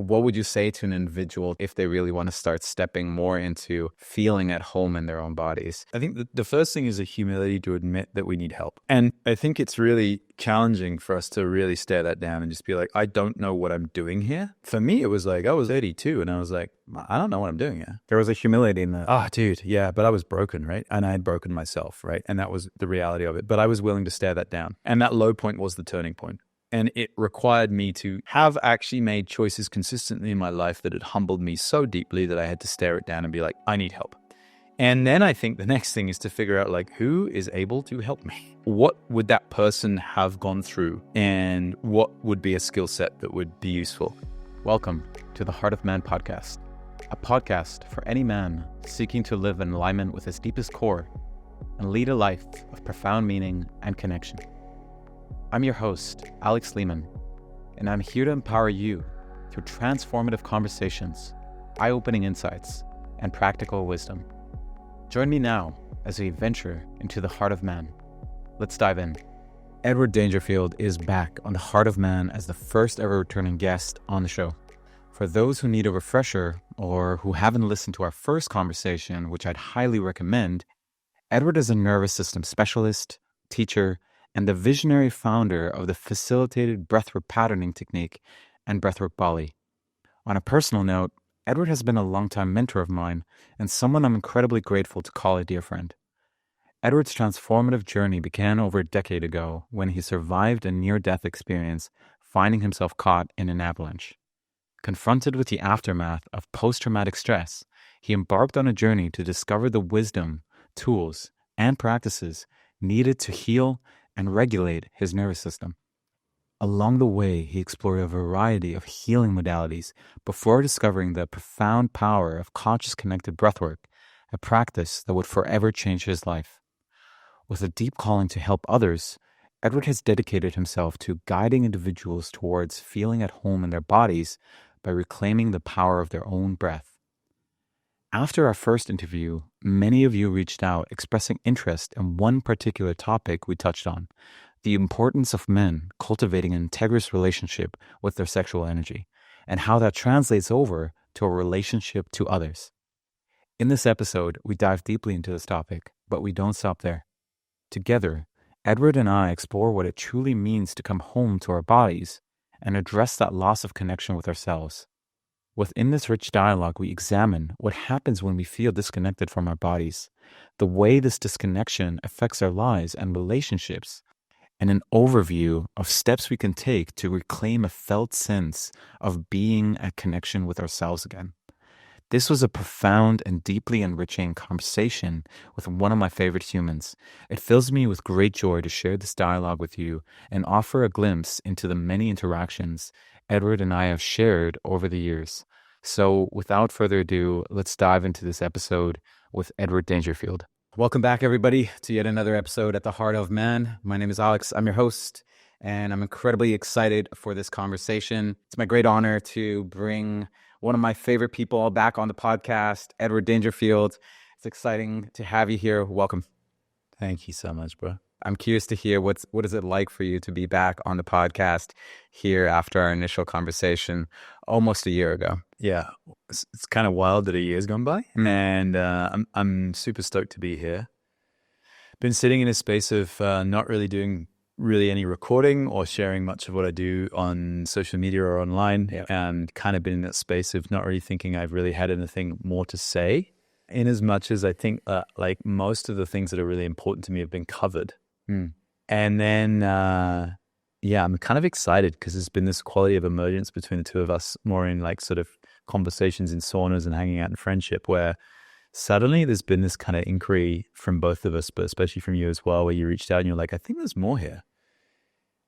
what would you say to an individual if they really want to start stepping more into feeling at home in their own bodies? I think the first thing is a humility to admit that we need help. And I think it's really challenging for us to really stare that down and just be like, I don't know what I'm doing here. For me, it was like, I was 32 and I was like, I don't know what I'm doing here. There was a humility in that. Oh, dude, yeah, but I was broken, right? And I had broken myself, right? And that was the reality of it. But I was willing to stare that down. And that low point was the turning point. And it required me to have actually made choices consistently in my life that had humbled me so deeply that I had to stare it down and be like, I need help. And then I think the next thing is to figure out like, who is able to help me? What would that person have gone through? And what would be a skill set that would be useful? Welcome to the Heart of Man podcast, a podcast for any man seeking to live in alignment with his deepest core and lead a life of profound meaning and connection. I'm your host, Alex Lehman, and I'm here to empower you through transformative conversations, eye-opening insights, and practical wisdom. Join me now as we venture into the heart of man. Let's dive in. Edward Dangerfield is back on the Heart of Man as the first ever returning guest on the show. For those who need a refresher or who haven't listened to our first conversation, which I'd highly recommend, Edward is a nervous system specialist, teacher, and the visionary founder of the facilitated breath repatterning technique and breathwork Bali. On a personal note, Edward has been a longtime mentor of mine and someone I'm incredibly grateful to call a dear friend. Edward's transformative journey began over a decade ago when he survived a near-death experience, finding himself caught in an avalanche. Confronted with the aftermath of post-traumatic stress, he embarked on a journey to discover the wisdom, tools, and practices needed to heal and regulate his nervous system. Along the way, he explored a variety of healing modalities before discovering the profound power of Conscious Connected Breathwork, a practice that would forever change his life. With a deep calling to help others, Edward has dedicated himself to guiding individuals towards feeling at home in their bodies by reclaiming the power of their own breath. After our first interview, many of you reached out expressing interest in one particular topic we touched on, the importance of men cultivating an integrous relationship with their sexual energy, and how that translates over to a relationship to others. In this episode, we dive deeply into this topic, but we don't stop there. Together, Edward and I explore what it truly means to come home to our bodies and address that loss of connection with ourselves. Within this rich dialogue, we examine what happens when we feel disconnected from our bodies, the way this disconnection affects our lives and relationships, and an overview of steps we can take to reclaim a felt sense of being at connection with ourselves again. This was a profound and deeply enriching conversation with one of my favorite humans. It fills me with great joy to share this dialogue with you and offer a glimpse into the many interactions Edward and I have shared over the years. So without further ado, let's dive into this episode with Edward Dangerfield. Welcome back, everybody, to yet another episode at the Heart of Man. My name is Alex. I'm your host, and I'm incredibly excited for this conversation. It's my great honor to bring one of my favorite people back on the podcast, Edward Dangerfield. It's exciting to have you here. Welcome. Thank you so much, bro. I'm curious to hear what is it like for you to be back on the podcast here after our initial conversation almost a year ago. Yeah, it's kind of wild that a year's gone by, and I'm super stoked to be here. Been sitting in a space of not really doing any recording or sharing much of what I do on social media or online, and kind of been in that space of not really thinking I've really had anything more to say, in as much as I think like most of the things that are really important to me have been covered. And then, I'm kind of excited because there's been this quality of emergence between the two of us, more in like sort of conversations in saunas and hanging out in friendship, where suddenly there's been this kind of inquiry from both of us, but especially from you as well, where you reached out and you're like, I think there's more here.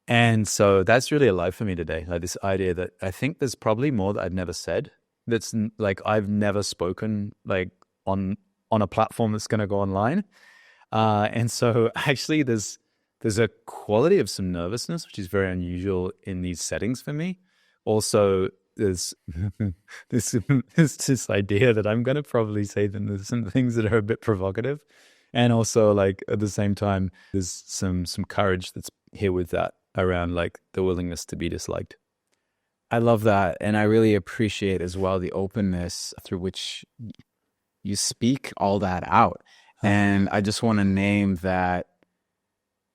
And so that's really alive for me today. Like this idea that I think there's probably more that I've never said. That's like, I've never spoken like on a platform that's going to go online. And so actually there's a quality of some nervousness, which is very unusual in these settings for me. Also, there's this idea that I'm going to probably say some things that are a bit provocative. And also like at the same time, there's some courage that's here with that around like the willingness to be disliked. I love that. And I really appreciate as well the openness through which you speak all that out. And I just want to name that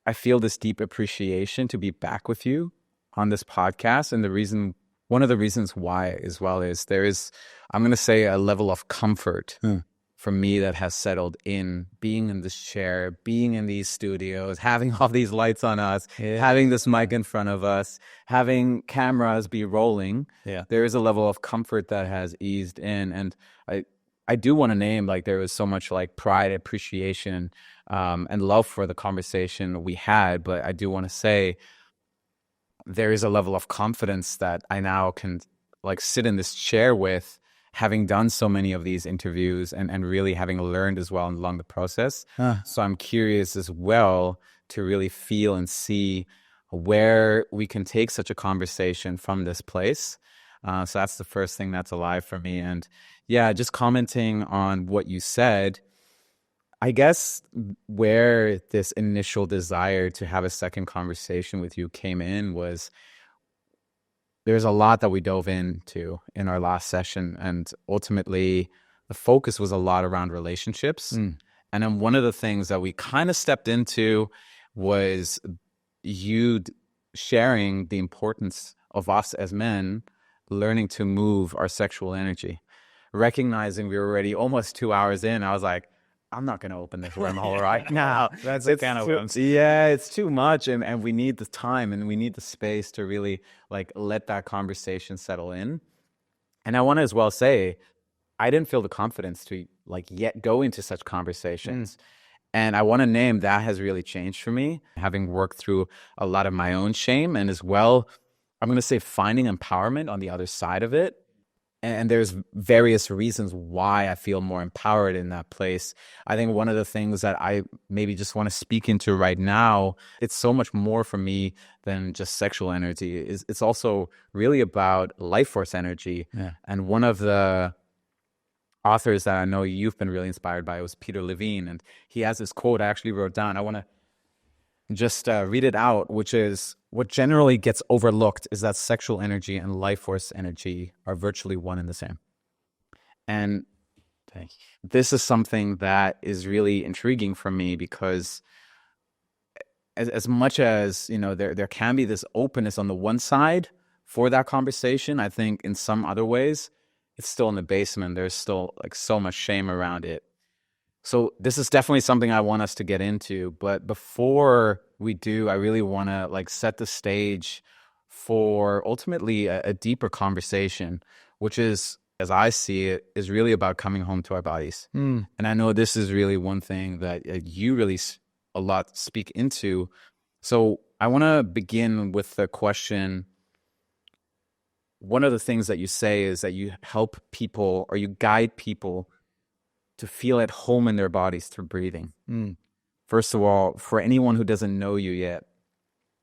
I feel this deep appreciation to be back with you on this podcast. And one of the reasons why as well is there is, I'm going to say, a level of comfort for me that has settled in being in this chair, being in these studios, having all these lights on us, having this mic in front of us, having cameras be rolling. Yeah. There is a level of comfort that has eased in. And I do want to name, like, there was so much like pride, appreciation, and love for the conversation we had. But I do want to say there is a level of confidence that I now can like sit in this chair with, having done so many of these interviews and really having learned as well along the process. So I'm curious as well to really feel and see where we can take such a conversation from this place. So that's the first thing that's alive for me. And yeah, just commenting on what you said, I guess where this initial desire to have a second conversation with you came in was there's a lot that we dove into in our last session. And ultimately, the focus was a lot around relationships. And then one of the things that we kind of stepped into was you sharing the importance of us as men learning to move our sexual energy. Recognizing we were already almost 2 hours in, I was like, I'm not going to open this wormhole right now. That's a can of worms. Yeah, it's too much. And we need the time and we need the space to really like let that conversation settle in. And I want to as well say, I didn't feel the confidence to like yet go into such conversations. And I want to name that has really changed for me, having worked through a lot of my own shame and as well, I'm going to say finding empowerment on the other side of it. And there's various reasons why I feel more empowered in that place. I think one of the things that I maybe just want to speak into right now, it's so much more for me than just sexual energy. It's also really about life force energy. Yeah. And one of the authors that I know you've been really inspired by was Peter Levine. And he has this quote I actually wrote down. I want to just read it out, which is, what generally gets overlooked is that sexual energy and life force energy are virtually one and the same. And this is something that is really intriguing for me because as much as, you know, there can be this openness on the one side for that conversation, I think in some other ways, it's still in the basement. There's still like so much shame around it. So this is definitely something I want us to get into. But before we do, I really want to like set the stage for ultimately a deeper conversation, which is, as I see it, is really about coming home to our bodies. And I know this is really one thing that you really a lot speak into. So I want to begin with the question. One of the things that you say is that you help people or you guide people to feel at home in their bodies through breathing. First of all, for anyone who doesn't know you yet,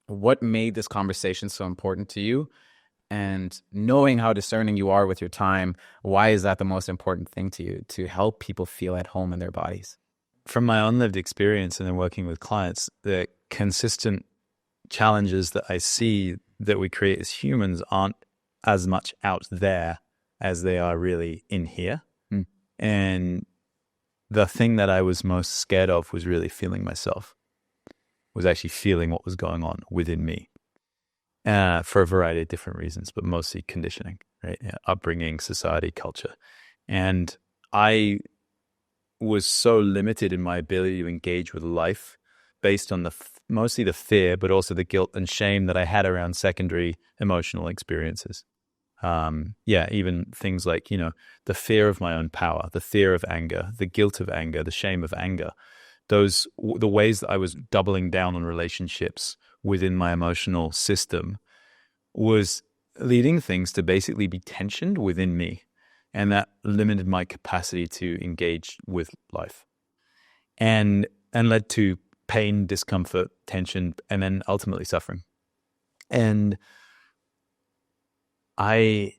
what made this conversation so important to you? And knowing how discerning you are with your time, why is that the most important thing to you, to help people feel at home in their bodies? From my own lived experience and then working with clients, the consistent challenges that I see that we create as humans aren't as much out there as they are really in here. And the thing that I was most scared of was really feeling myself, was actually feeling what was going on within me for a variety of different reasons, but mostly conditioning, right? Yeah, upbringing, society, culture. And I was so limited in my ability to engage with life based on mostly the fear, but also the guilt and shame that I had around secondary emotional experiences. Even things like, you know, the fear of my own power, the fear of anger, the guilt of anger, the shame of anger, the ways that I was doubling down on relationships within my emotional system was leading things to basically be tensioned within me. And that limited my capacity to engage with life and led to pain, discomfort, tension, and then ultimately suffering. And I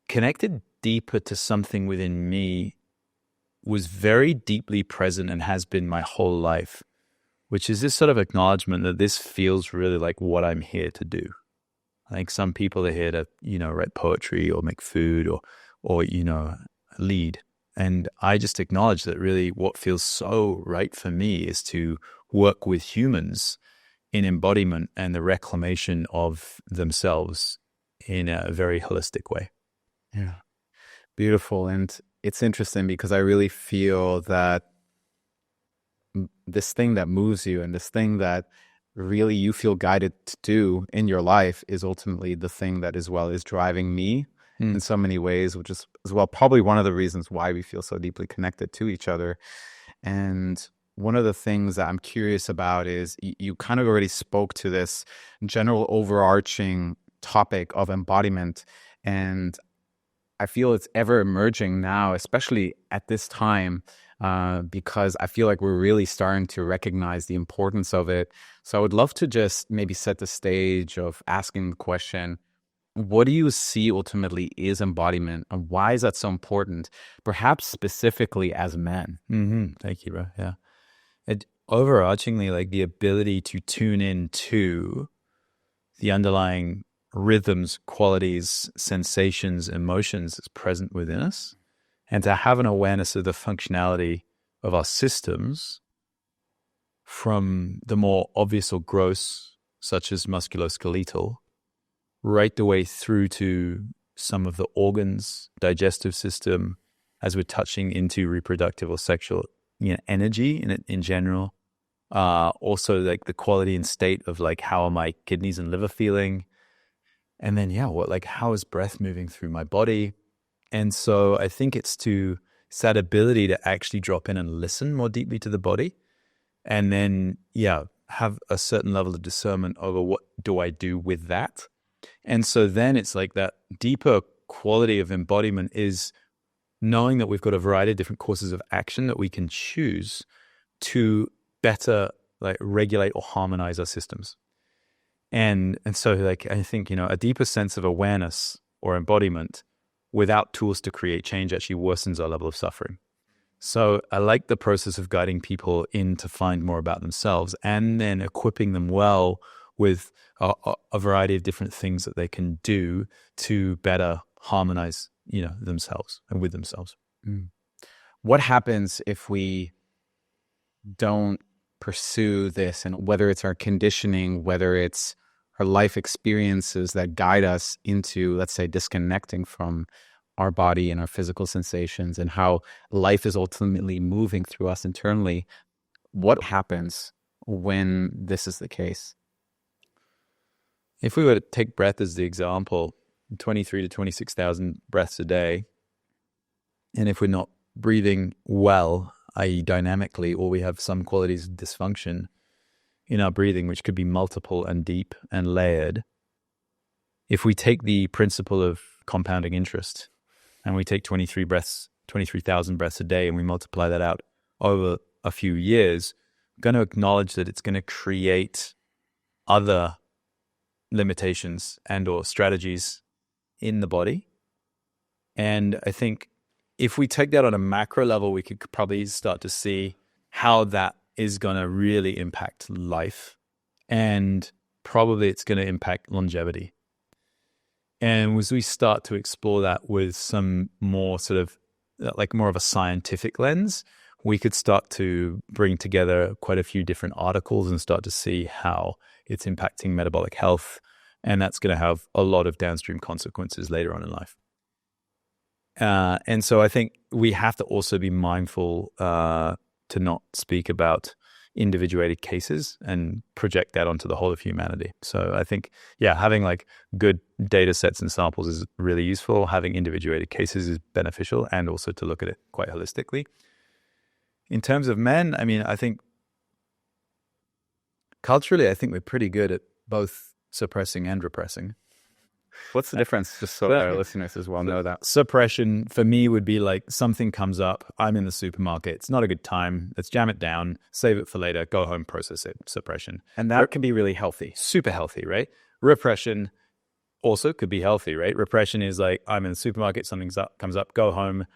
connected deeper to something within me, was very deeply present and has been my whole life, which is this sort of acknowledgement that this feels really like what I'm here to do. Like some people are here to, write poetry or make food or lead. And I just acknowledge that really what feels so right for me is to work with humans in embodiment and the reclamation of themselves in a very holistic way. Yeah. Beautiful. And it's interesting because I really feel that this thing that moves you and this thing that really you feel guided to do in your life is ultimately the thing that as well is driving me in so many ways, which is as well probably one of the reasons why we feel so deeply connected to each other. And one of the things that I'm curious about is you kind of already spoke to this general overarching topic of embodiment. And I feel it's ever emerging now, especially at this time, because I feel like we're really starting to recognize the importance of it. So I would love to just maybe set the stage of asking the question, what do you see ultimately is embodiment, and why is that so important, perhaps specifically as men? Thank you, bro. Yeah. Overarchingly, like the ability to tune in to the underlying rhythms, qualities, sensations, emotions that's present within us, and to have an awareness of the functionality of our systems from the more obvious or gross, such as musculoskeletal, right the way through to some of the organs, digestive system, as we're touching into reproductive or sexual energy in general. Also like the quality and state of like, how are my kidneys and liver feeling? And then, how is breath moving through my body? And so I think it's that ability to actually drop in and listen more deeply to the body. And then, have a certain level of discernment over what do I do with that? And so then it's like that deeper quality of embodiment is knowing that we've got a variety of different courses of action that we can choose to better like regulate or harmonize our systems. And so like, I think, a deeper sense of awareness or embodiment without tools to create change actually worsens our level of suffering. So I like the process of guiding people in to find more about themselves and then equipping them well with a variety of different things that they can do to better harmonize, themselves and with themselves. What happens if we don't pursue this, and whether it's our conditioning, whether it's our life experiences that guide us into, let's say, disconnecting from our body and our physical sensations and how life is ultimately moving through us internally? What happens when this is the case? If we were to take breath as the example, 23 to 26,000 breaths a day, and if we're not breathing well, i.e. dynamically, or we have some qualities of dysfunction in our breathing, which could be multiple and deep and layered, if we take the principle of compounding interest and we take 23,000 breaths a day and we multiply that out over a few years, we're going to acknowledge that it's going to create other limitations and or strategies in the body. And I think if we take that on a macro level, we could probably start to see how that is going to really impact life, and probably it's going to impact longevity. And as we start to explore that with some more sort of like more of a scientific lens, we could start to bring together quite a few different articles and start to see how it's impacting metabolic health. And that's going to have a lot of downstream consequences later on in life. And so I think we have to also be mindful to not speak about individuated cases and project that onto the whole of humanity. So I think, having like good data sets and samples is really useful. Having individuated cases is beneficial, and also to look at it quite holistically. In terms of men, I mean, I think culturally, I think we're pretty good at both suppressing and repressing. What's the difference? Just so our listeners as well know that. Suppression for me would be like something comes up, I'm in the supermarket, it's not a good time, let's jam it down, save it for later, go home, process it. Suppression. And that can be really healthy. Super healthy, right? Repression also could be healthy, right? Repression is like, I'm in the supermarket, something comes up, go home.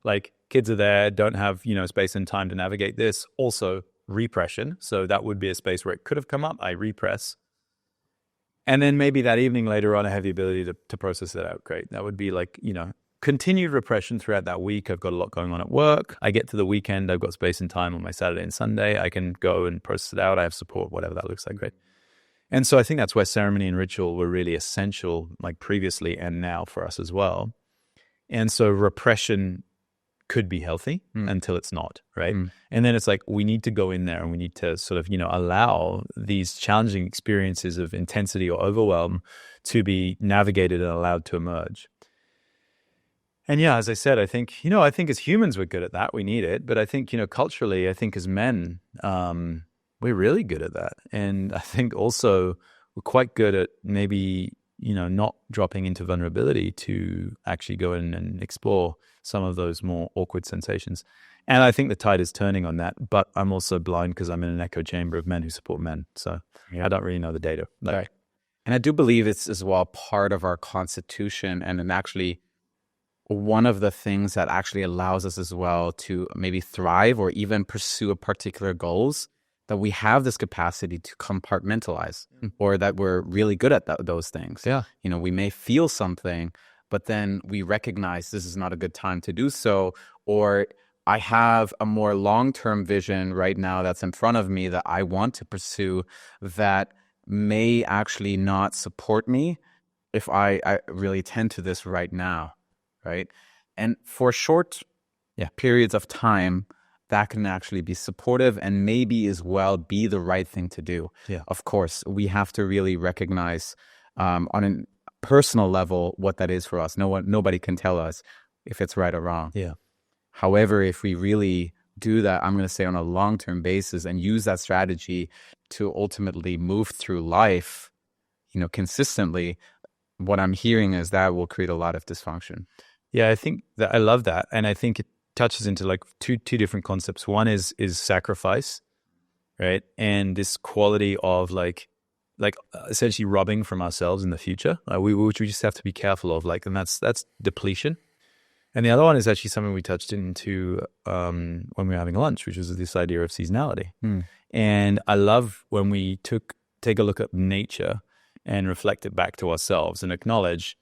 Like kids are there, don't have, space and time to navigate this. Also repression. So that would be a space where it could have come up. I repress. And then maybe that evening later on, I have the ability to process that out. Great. That would be like, continued repression throughout that week. I've got a lot going on at work. I get to the weekend. I've got space and time on my Saturday and Sunday. I can go and process it out. I have support, whatever that looks like. Great. And so I think that's where ceremony and ritual were really essential, like previously and now for us as well. And so repression could be healthy until it's not, right? And then it's like, we need to go in there and we need to sort of, allow these challenging experiences of intensity or overwhelm to be navigated and allowed to emerge. And yeah, as I said, I think as humans, we're good at that. We need it. But I think, culturally, I think as men, we're really good at that. And I think also we're quite good at maybe, not dropping into vulnerability to actually go in and explore some of those more awkward sensations. And I think the tide is turning on that, but I'm also blind because I'm in an echo chamber of men who support men. So I don't really know the data. Right. And I do believe it's as well part of our constitution, and actually one of the things that actually allows us as well to maybe thrive or even pursue a particular goals, that we have this capacity to compartmentalize, or that we're really good at those things. Yeah. We may feel something, but then we recognize this is not a good time to do so, or I have a more long-term vision right now that's in front of me that I want to pursue that may actually not support me if I really tend to this right now, right? And for short periods of time, that can actually be supportive and maybe as well be the right thing to do. Yeah. Of course, we have to really recognize on a personal level what that is for us. Nobody can tell us if it's right or wrong. Yeah. However, if we really do that, I'm going to say on a long-term basis, and use that strategy to ultimately move through life, consistently, what I'm hearing is that will create a lot of dysfunction. Yeah, I think that I love that. And I think it touches into like two different concepts. One is sacrifice, right? And this quality of like essentially robbing from ourselves in the future, which we just have to be careful of, and that's depletion. And the other one is actually something we touched into when we were having lunch, which was this idea of seasonality. And I love when we take a look at nature and reflect it back to ourselves and acknowledge,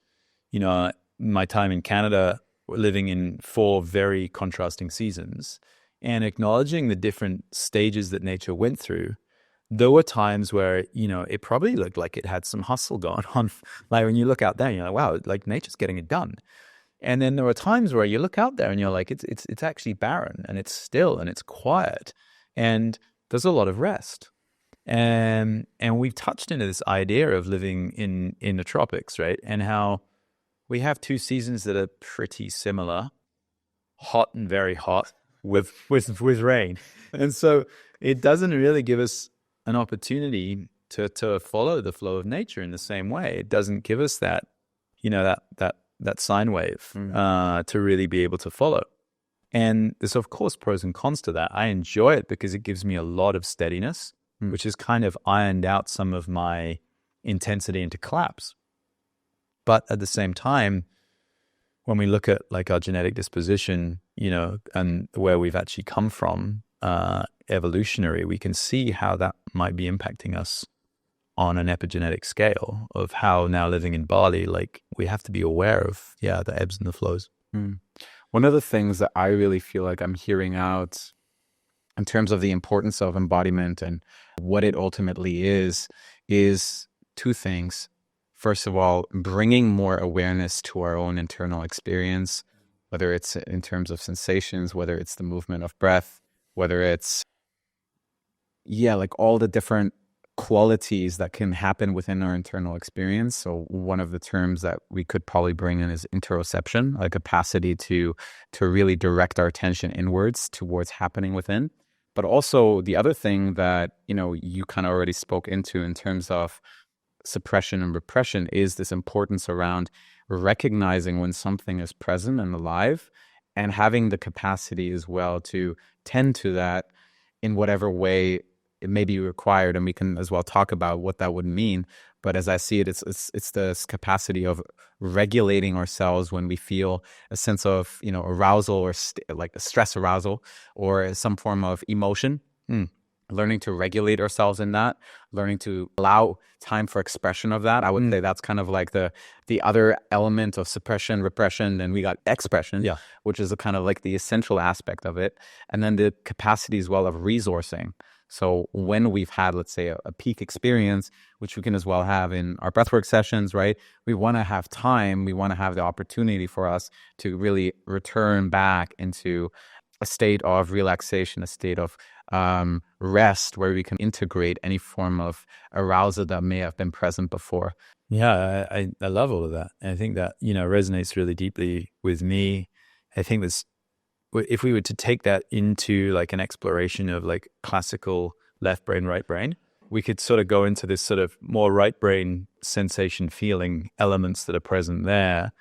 my time in Canada, living in 4 very contrasting seasons, and acknowledging the different stages that nature went through. There were times where, it probably looked like it had some hustle going on. Like when you look out there, you're like, wow, like nature's getting it done. And then there were times where you look out there and you're like, it's actually barren and it's still and it's quiet and there's a lot of rest. And we've touched into this idea of living in the tropics, right? And how we have 2 seasons that are pretty similar, hot and very hot with rain. And so it doesn't really give us an opportunity to follow the flow of nature in the same way. It doesn't give us that, that sine wave to really be able to follow. And there's, of course, pros and cons to that. I enjoy it because it gives me a lot of steadiness, which has kind of ironed out some of my intensity into collapse. But at the same time, when we look at like our genetic disposition, and where we've actually come from, evolutionary, we can see how that might be impacting us on an epigenetic scale of how now living in Bali, like we have to be aware of, the ebbs and the flows. One of the things that I really feel like I'm hearing out in terms of the importance of embodiment and what it ultimately is 2 things. First of all, bringing more awareness to our own internal experience, whether it's in terms of sensations, whether it's the movement of breath, whether it's, like all the different qualities that can happen within our internal experience. So one of the terms that we could probably bring in is interoception, a capacity to really direct our attention inwards towards happening within. But also the other thing that, you kind of already spoke into in terms of suppression and repression is this importance around recognizing when something is present and alive, and having the capacity as well to tend to that in whatever way it may be required. And we can as well talk about what that would mean. But as I see it, it's this capacity of regulating ourselves when we feel a sense of, arousal or like a stress arousal or some form of emotion. learning to regulate ourselves in that, learning to allow time for expression of that. I would say that's kind of like the other element of suppression, repression, and we got expression, which is a kind of like the essential aspect of it. And then the capacity as well of resourcing. So when we've had, let's say, a peak experience, which we can as well have in our breathwork sessions, right? We want to have time. We want to have the opportunity for us to really return back into a state of relaxation, a state of rest, where we can integrate any form of arousal that may have been present before. Yeah, I love all of that. And I think that, resonates really deeply with me. I think this, if we were to take that into like an exploration of like classical left brain, right brain, we could sort of go into this sort of more right brain sensation feeling elements that are present there,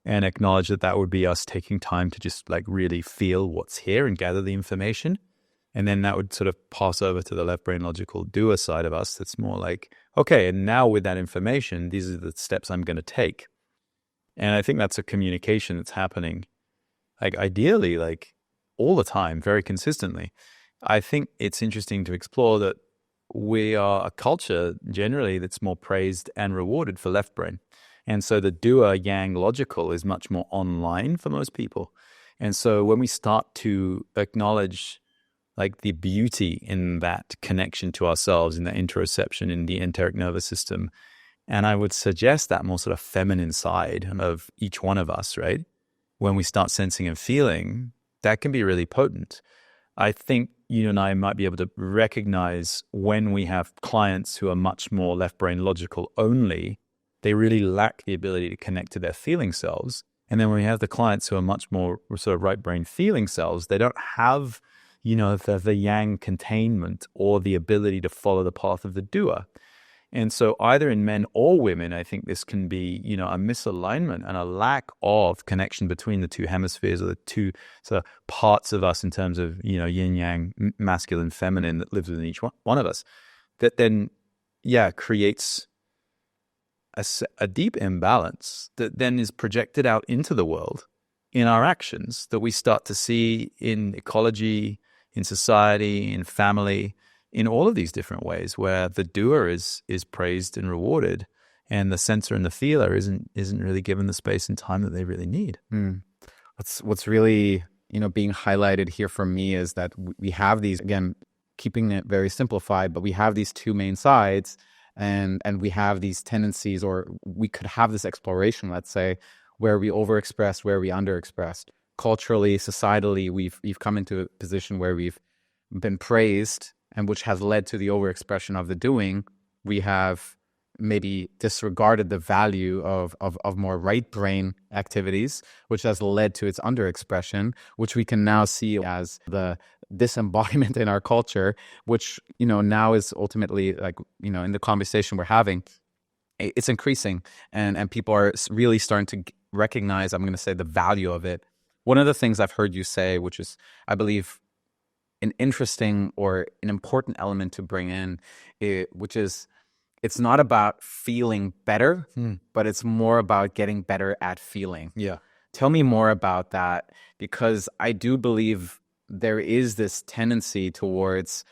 and acknowledge that that would be us taking time to just like really feel what's here and gather the information. And then that would sort of pass over to the left brain logical doer side of us. That's more like, okay, and now with that information, these are the steps I'm going to take. And I think that's a communication that's happening, like ideally, like all the time, very consistently. I think it's interesting to explore that we are a culture generally that's more praised and rewarded for left brain. And so the doer yang logical is much more online for most people. And so when we start to acknowledge like the beauty in that connection to ourselves, in that interoception, in the enteric nervous system, and I would suggest that more sort of feminine side of each one of us, right? When we start sensing and feeling, that can be really potent. I think you and I might be able to recognize when we have clients who are much more left brain logical only, they really lack the ability to connect to their feeling selves. And then when we have the clients who are much more sort of right brain feeling selves, they don't have, the yang containment or the ability to follow the path of the doer. And so either in men or women, I think this can be, a misalignment and a lack of connection between the two hemispheres, or the two sort of parts of us in terms of, yin yang, masculine, feminine, that lives within each one of us, that then, creates a deep imbalance that then is projected out into the world in our actions, that we start to see in ecology, in society, in family, in all of these different ways, where the doer is praised and rewarded, and the sensor and the feeler isn't really given the space and time that they really need. What's really being highlighted here for me is that we have these, again, keeping it very simplified, but we have these two main sides, and we have these tendencies, or we could have this exploration, let's say, where we overexpress, where we underexpressed. Culturally, societally, we've come into a position where we've been praised, and which has led to the overexpression of the doing. We have maybe disregarded the value of more right brain activities, which has led to its underexpression, which we can now see as the disembodiment in our culture, which now is ultimately, like, in the conversation we're having, it's increasing, and people are really starting to recognize, I'm going to say, the value of it. One of the things I've heard you say, which is, I believe, an interesting or an important element to bring in, which is, it's not about feeling better, but it's more about getting better at feeling. Yeah. Tell me more about that, because I do believe there is this tendency towards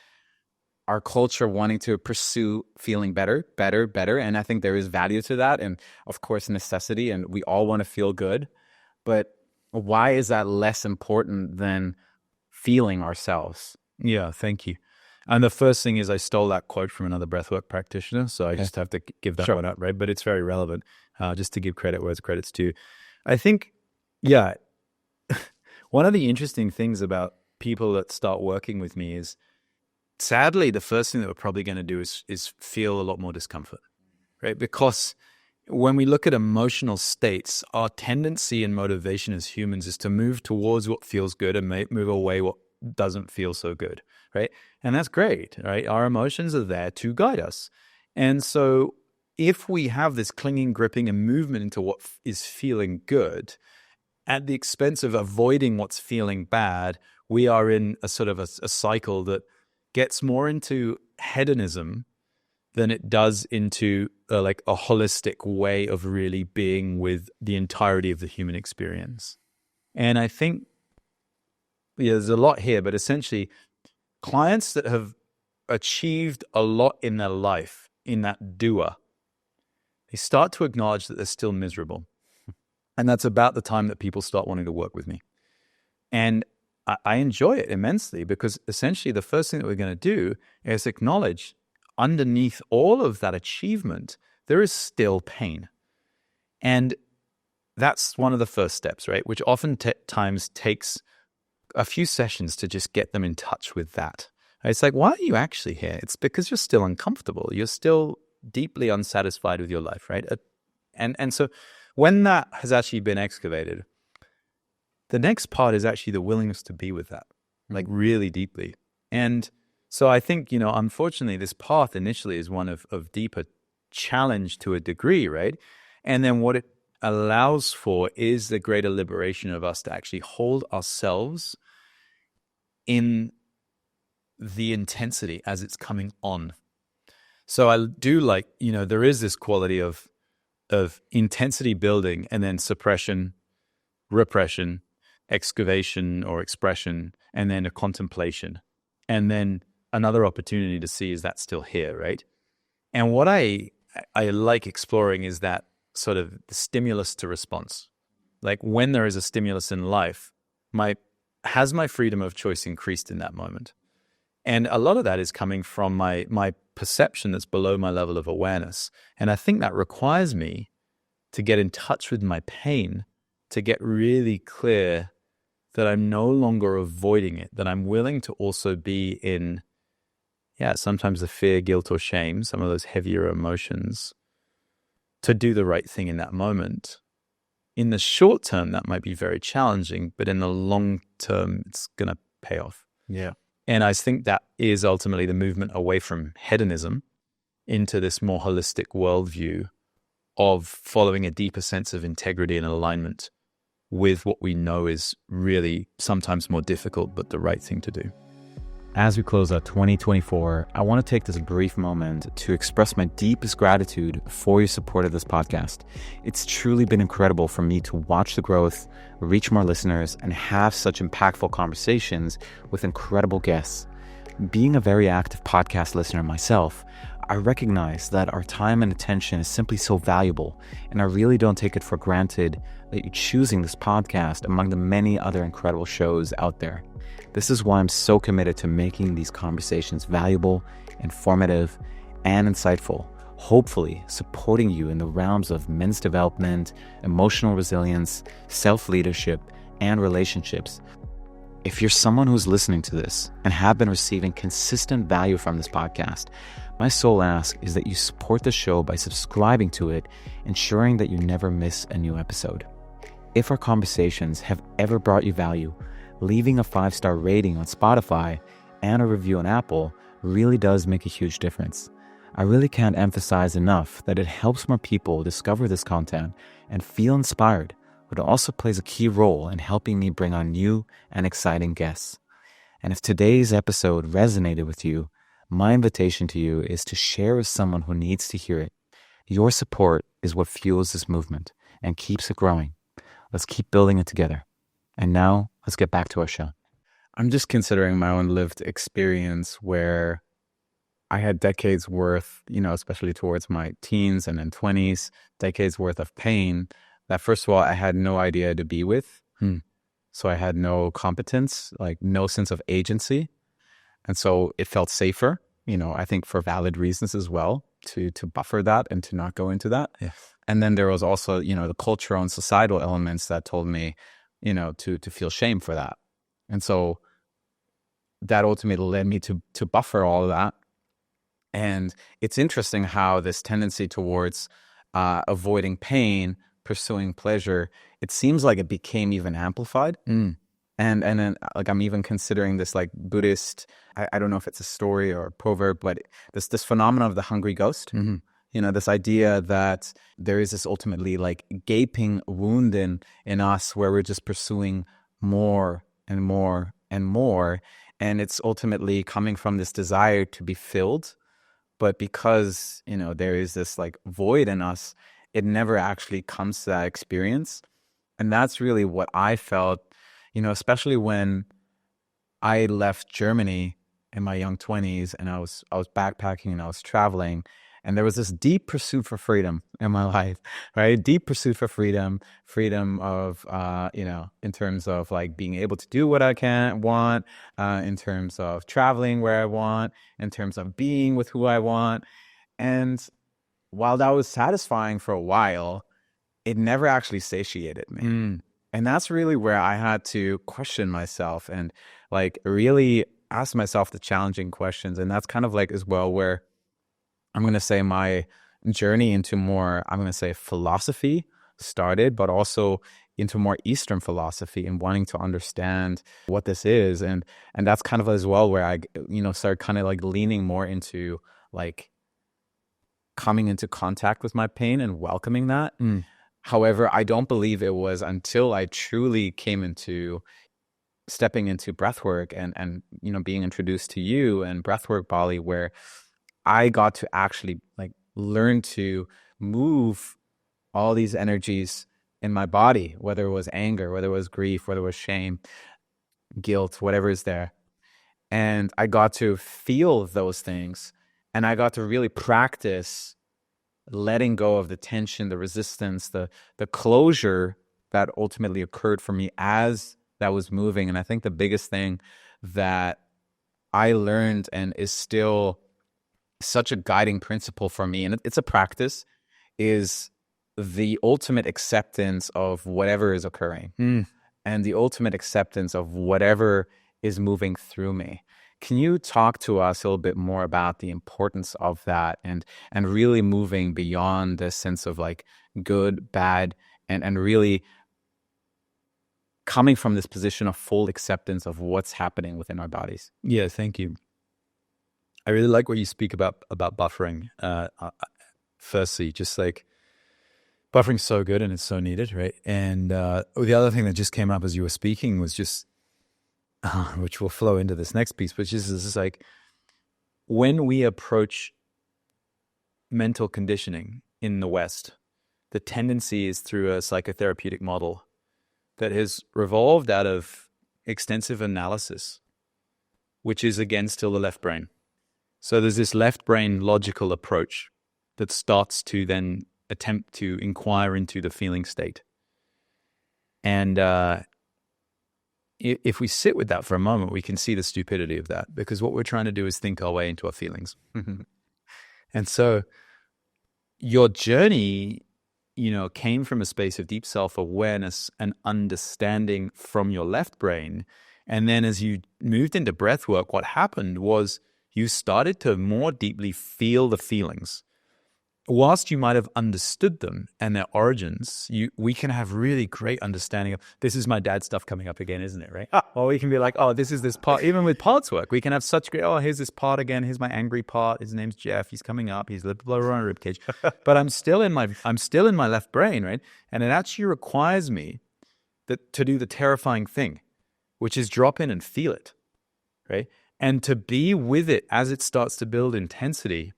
our culture wanting to pursue feeling better. And I think there is value to that, and of course necessity, and we all want to feel good. But why is that less important than feeling ourselves? Yeah, thank you. And the first thing is, I stole that quote from another breathwork practitioner, so I just have to give that one up, right? But it's very relevant, just to give credit where credit's due. I think, one of the interesting things about people that start working with me is, sadly, the first thing that we're probably going to do is feel a lot more discomfort, right? Because when we look at emotional states, our tendency and motivation as humans is to move towards what feels good and move away what doesn't feel so good, right? And that's great, right? Our emotions are there to guide us. And so if we have this clinging, gripping, and movement into what is feeling good at the expense of avoiding what's feeling bad, we are in a sort of a cycle that gets more into hedonism than it does into like a holistic way of really being with the entirety of the human experience. And I think there's a lot here, but essentially clients that have achieved a lot in their life, in that doer, they start to acknowledge that they're still miserable. And that's about the time that people start wanting to work with me. And I enjoy it immensely, because essentially the first thing that we're going to do is acknowledge underneath all of that achievement, there is still pain. And that's one of the first steps, right? Which oftentimes takes a few sessions to just get them in touch with that. It's like, why are you actually here? It's because you're still uncomfortable. You're still deeply unsatisfied with your life, right? And so when that has actually been excavated, the next part is actually the willingness to be with that, like really deeply. And so I think, unfortunately, this path initially is one of deeper challenge to a degree, right? And then what it allows for is the greater liberation of us to actually hold ourselves in the intensity as it's coming on. So I do like, there is this quality of intensity building, and then suppression, repression, excavation or expression, and then a contemplation. And then another opportunity to see, is that still here, right? And what I like exploring is that sort of the stimulus to response. Like when there is a stimulus in life, has my freedom of choice increased in that moment? And a lot of that is coming from my perception that's below my level of awareness. And I think that requires me to get in touch with my pain, to get really clear that I'm no longer avoiding it, that I'm willing to also be in, sometimes the fear, guilt, or shame, some of those heavier emotions, to do the right thing in that moment. In the short term, that might be very challenging, but in the long term, it's going to pay off. Yeah. And I think that is ultimately the movement away from hedonism into this more holistic worldview of following a deeper sense of integrity and alignment with what we know is really sometimes more difficult, but the right thing to do. As we close out 2024, I want to take this brief moment to express my deepest gratitude for your support of this podcast. It's truly been incredible for me to watch the growth, reach more listeners, and have such impactful conversations with incredible guests. Being a very active podcast listener myself, I recognize that our time and attention is simply so valuable, and I really don't take it for granted that you're choosing this podcast among the many other incredible shows out there. This is why I'm so committed to making these conversations valuable, informative, and insightful, hopefully supporting you in the realms of men's development, emotional resilience, self-leadership, and relationships. If you're someone who's listening to this and have been receiving consistent value from this podcast, my sole ask is that you support the show by subscribing to it, ensuring that you never miss a new episode. If our conversations have ever brought you value, leaving a 5-star rating on Spotify and a review on Apple really does make a huge difference. I really can't emphasize enough that it helps more people discover this content and feel inspired, but it also plays a key role in helping me bring on new and exciting guests. And if today's episode resonated with you, my invitation to you is to share with someone who needs to hear it. Your support is what fuels this movement and keeps it growing. Let's keep building it together. And now, let's get back to our show. I'm just considering my own lived experience where I had decades worth, especially towards my teens and then 20s, decades worth of pain that, first of all, I had no idea to be with. So I had no competence, like no sense of agency. And so it felt safer, I think for valid reasons as well, to buffer that and to not go into that. Yeah. And then there was also, the cultural and societal elements that told me, to feel shame for that. And so that ultimately led me to buffer all of that. And it's interesting how this tendency towards avoiding pain, pursuing pleasure, it seems like it became even amplified. And then like I'm even considering this like Buddhist, I don't know if it's a story or a proverb, but this phenomenon of the hungry ghost. This idea that there is this ultimately like gaping wound in us where we're just pursuing more and more and more. And it's ultimately coming from this desire to be filled. But because, there is this like void in us, it never actually comes to that experience. And that's really what I felt, especially when I left Germany in my young 20s, and I was backpacking and I was traveling, and there was this deep pursuit for freedom in my life, right? Deep pursuit for freedom of, in terms of like being able to do what I want, in terms of traveling where I want, in terms of being with who I want. And while that was satisfying for a while, it never actually satiated me. And that's really where I had to question myself and like really ask myself the challenging questions. And that's kind of like as well where I'm going to say my journey into more, I'm going to say philosophy started, but also into more Eastern philosophy and wanting to understand what this is. And that's kind of as well where I, started kind of like leaning more into like coming into contact with my pain and welcoming that. However, I don't believe it was until I truly came into stepping into breathwork and being introduced to you and breathwork Bali, where I got to actually like learn to move all these energies in my body, whether it was anger, whether it was grief, whether it was shame, guilt, whatever is there. And I got to feel those things, and I got to really practice letting go of the tension, the resistance, the closure that ultimately occurred for me as that was moving. And I think the biggest thing that I learned and is still such a guiding principle for me, and it's a practice, is the ultimate acceptance of whatever is occurring and the ultimate acceptance of whatever is moving through me. Can you talk to us a little bit more about the importance of that and really moving beyond this sense of like good, bad, and really coming from this position of full acceptance of what's happening within our bodies? Yeah, thank you. I really like what you speak about buffering. Firstly, just like buffering's so good and it's so needed, right? And the other thing that just came up as you were speaking was just, which will flow into this next piece, which is like when we approach mental conditioning in the West, the tendency is through a psychotherapeutic model that has revolved out of extensive analysis, which is again still the left brain. So there's this left brain logical approach that starts to then attempt to inquire into the feeling state. And if we sit with that for a moment, we can see the stupidity of that, because what we're trying to do is think our way into our feelings. And so your journey, came from a space of deep self-awareness and understanding from your left brain. And then as you moved into breath work, what happened was you started to more deeply feel the feelings. Whilst you might have understood them and their origins, we can have really great understanding of, this is my dad stuff coming up again, isn't it, right? Or we can be like, oh, this is this part. Even with parts work, we can have such great, here's this part again, here's my angry part, his name's Jeff, he's coming up, he's a little bit over on a ribcage. But I'm still in my left brain, right? And it actually requires me to do the terrifying thing, which is drop in and feel it, right? And to be with it as it starts to build intensity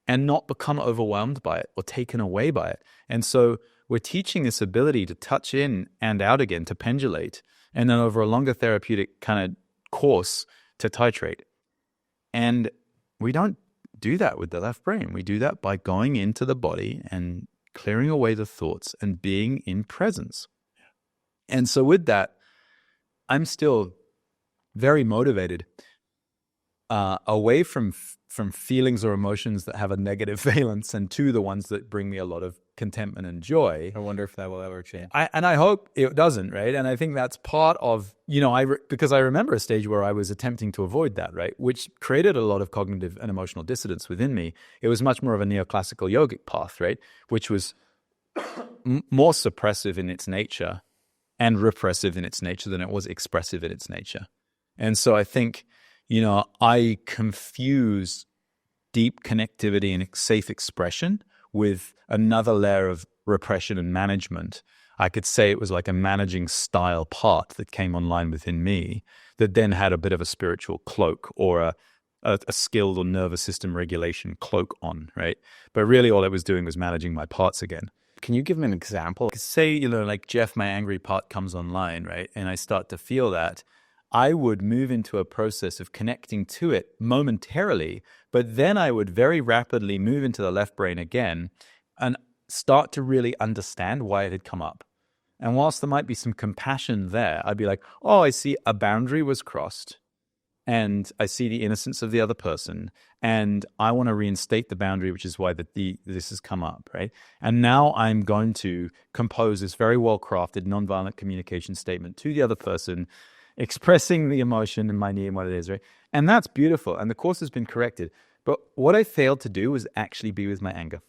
and not become overwhelmed by it or taken away by it. And so we're teaching this ability to touch in and out again, to pendulate, and then over a longer therapeutic kind of course to titrate. And we don't do that with the left brain. We do that by going into the body and clearing away the thoughts and being in presence. And so with that, I'm still very motivated away from feelings or emotions that have a negative valence and to the ones that bring me a lot of contentment and joy. I wonder if that will ever change. I hope it doesn't, right? And I think that's part of, because I remember a stage where I was attempting to avoid that, right? Which created a lot of cognitive and emotional dissonance within me. It was much more of a neoclassical yogic path, right? Which was more suppressive in its nature and repressive in its nature than it was expressive in its nature. And so I think, I confuse deep connectivity and safe expression with another layer of repression and management. I could say it was like a managing style part that came online within me that then had a bit of a spiritual cloak or a skilled or nervous system regulation cloak on, right? But really all it was doing was managing my parts again. Can you give me an example? Say, like Jeff, my angry part comes online, right? And I start to feel that. I would move into a process of connecting to it momentarily, but then I would very rapidly move into the left brain again and start to really understand why it had come up. And whilst there might be some compassion there, I'd be like, oh, I see a boundary was crossed and I see the innocence of the other person and I want to reinstate the boundary, which is why this has come up, right? And now I'm going to compose this very well-crafted nonviolent communication statement to the other person, expressing the emotion in my knee and what it is, right? And that's beautiful. And the course has been corrected. But what I failed to do was actually be with my anger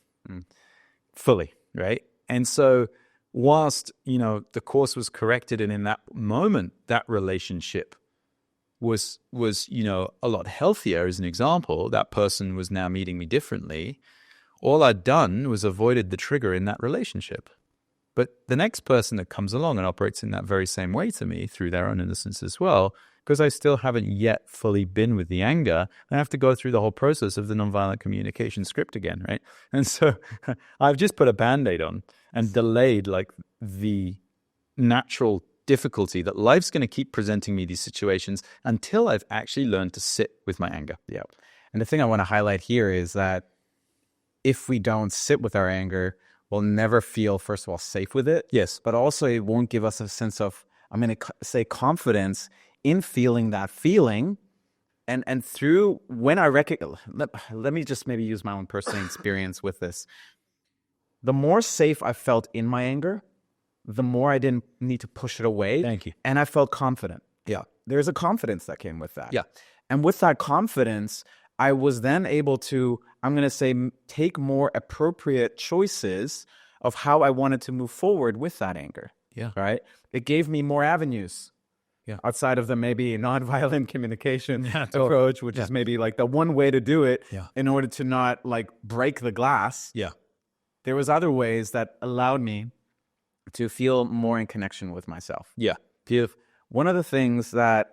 fully, right? And so whilst, the course was corrected and in that moment, that relationship was a lot healthier as an example, that person was now meeting me differently. All I'd done was avoided the trigger in that relationship. But the next person that comes along and operates in that very same way to me through their own innocence as well, because I still haven't yet fully been with the anger, I have to go through the whole process of the nonviolent communication script again, right? And so I've just put a Band-Aid on and delayed like the natural difficulty that life's going to keep presenting me these situations until I've actually learned to sit with my anger. Yeah. And the thing I want to highlight here is that if we don't sit with our anger, we'll never feel, first of all, safe with it. Yes. But also it won't give us a sense of, I'm going to say, confidence in feeling that feeling. And through when I recognize, let me just maybe use my own personal experience with this. The more safe I felt in my anger, the more I didn't need to push it away. Thank you. And I felt confident. Yeah. There's a confidence that came with that. Yeah. And with that confidence, I was then able to, I'm going to say, take more appropriate choices of how I wanted to move forward with that anger. Yeah. Right? It gave me more avenues. Yeah. Outside of the maybe nonviolent communication approach, which is maybe like the one way to do it in order to not like break the glass. Yeah. There was other ways that allowed me to feel more in connection with myself. Yeah. Beautiful. One of the things that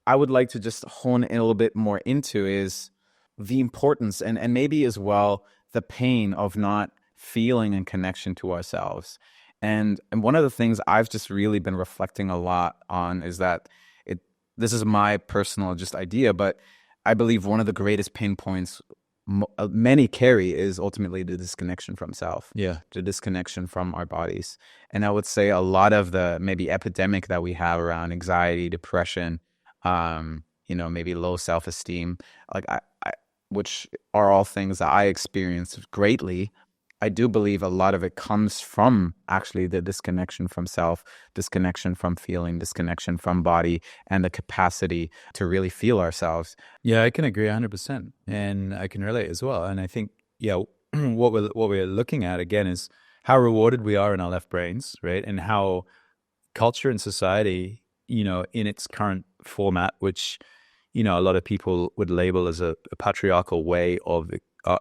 I would like to just hone in a little bit more into is the importance and maybe as well the pain of not feeling in connection to ourselves. And one of the things I've just really been reflecting a lot on is that this is my personal just idea, but I believe one of the greatest pain points many carry is ultimately the disconnection from self. Yeah. The disconnection from our bodies. And I would say a lot of the maybe epidemic that we have around anxiety, depression, maybe low self-esteem, like which are all things that I experience greatly. I do believe a lot of it comes from actually the disconnection from self, disconnection from feeling, disconnection from body, and the capacity to really feel ourselves. Yeah, I can agree 100%. And I can relate as well. And I think, what we're looking at again is how rewarded we are in our left brains, right? And how culture and society, in its current format, which, a lot of people would label as a patriarchal way of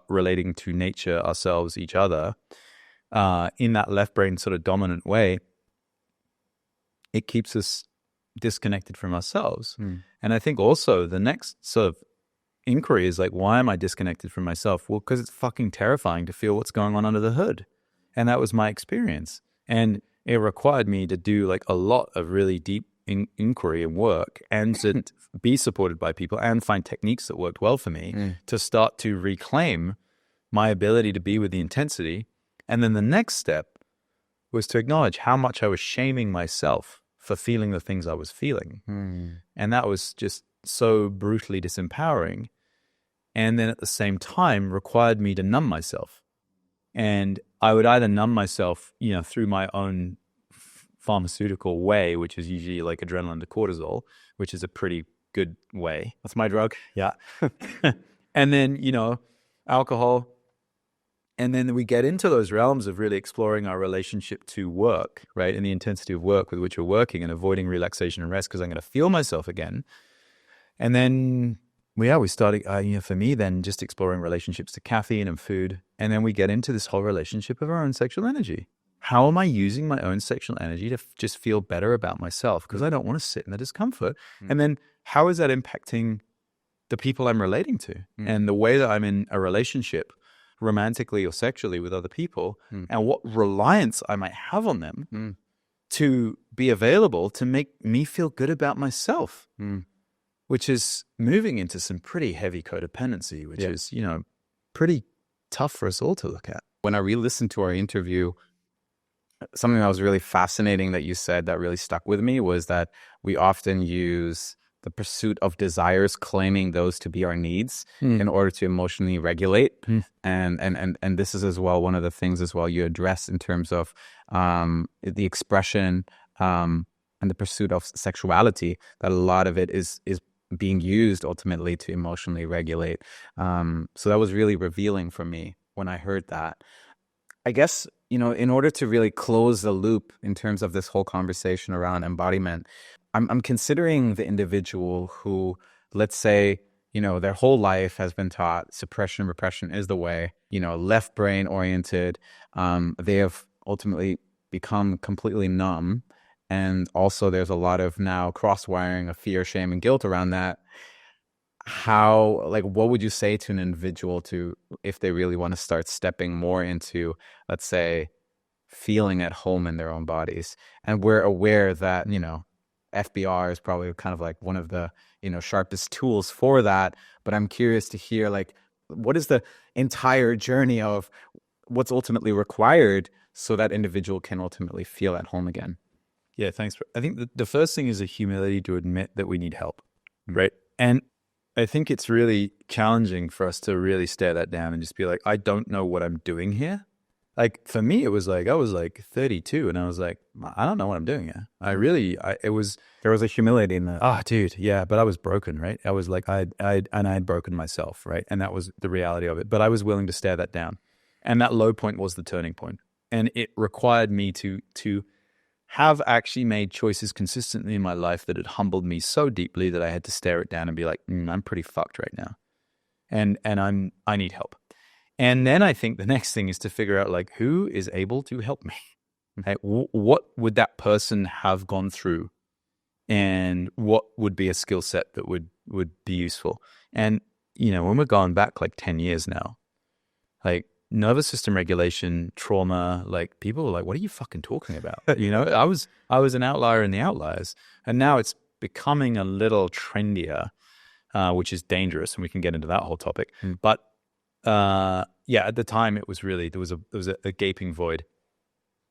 relating to nature, ourselves, each other, in that left brain sort of dominant way, it keeps us disconnected from ourselves. And I think also the next sort of inquiry is like, why am I disconnected from myself? Well, because it's fucking terrifying to feel what's going on under the hood. And that was my experience. And it required me to do like a lot of really deep inquiry and work and to be supported by people and find techniques that worked well for me to start to reclaim my ability to be with the intensity. And then the next step was to acknowledge how much I was shaming myself for feeling the things I was feeling. And that was just so brutally disempowering. And then at the same time required me to numb myself. And I would either numb myself, through my own pharmaceutical way, which is usually like adrenaline to cortisol, which is a pretty good way. That's my drug. Yeah. And then, alcohol. And then we get into those realms of really exploring our relationship to work, right? And the intensity of work with which we're working and avoiding relaxation and rest because I'm going to feel myself again. And then, we started, for me, then just exploring relationships to caffeine and food. And then we get into this whole relationship of our own sexual energy. How am I using my own sexual energy to just feel better about myself? Because I don't want to sit in the discomfort. And then how is that impacting the people I'm relating to and the way that I'm in a relationship romantically or sexually with other people and what reliance I might have on them to be available to make me feel good about myself, which is moving into some pretty heavy codependency, which is, pretty tough for us all to look at. When I re-listened to our interview, something that was really fascinating that you said that really stuck with me was that we often use the pursuit of desires, claiming those to be our needs in order to emotionally regulate. And this is as well one of the things as well you address in terms of the expression and the pursuit of sexuality, that a lot of it is being used ultimately to emotionally regulate. So that was really revealing for me when I heard that. I guess, in order to really close the loop in terms of this whole conversation around embodiment, I'm considering the individual who, let's say, their whole life has been taught suppression, repression is the way, left brain oriented. They have ultimately become completely numb. And also there's a lot of now cross-wiring of fear, shame, and guilt around that. What would you say to an individual if they really want to start stepping more into, let's say, feeling at home in their own bodies? And we're aware that, FBR is probably kind of like one of the, sharpest tools for that. But I'm curious to hear, what is the entire journey of what's ultimately required so that individual can ultimately feel at home again? Yeah, thanks. I think the first thing is a humility to admit that we need help, right? And I think it's really challenging for us to really stare that down and just be like, I don't know what I'm doing here. Like for me, it was like, I was like 32 and I was like, I don't know what I'm doing here. There was a humility in that. Oh, dude. Yeah. But I was broken, right? I was like, I had broken myself, right? And that was the reality of it. But I was willing to stare that down. And that low point was the turning point. And it required me to have actually made choices consistently in my life that had humbled me so deeply that I had to stare it down and be like, I'm pretty fucked right now. And I need help. And then I think the next thing is to figure out who is able to help me. Right? What would that person have gone through, and what would be a skill set that would be useful? And when we're going back 10 years now, nervous system regulation, trauma, people were like, what are you fucking talking about? I was an outlier in the outliers, and now it's becoming a little trendier, which is dangerous, and we can get into that whole topic. But at the time it was really, there was a gaping void.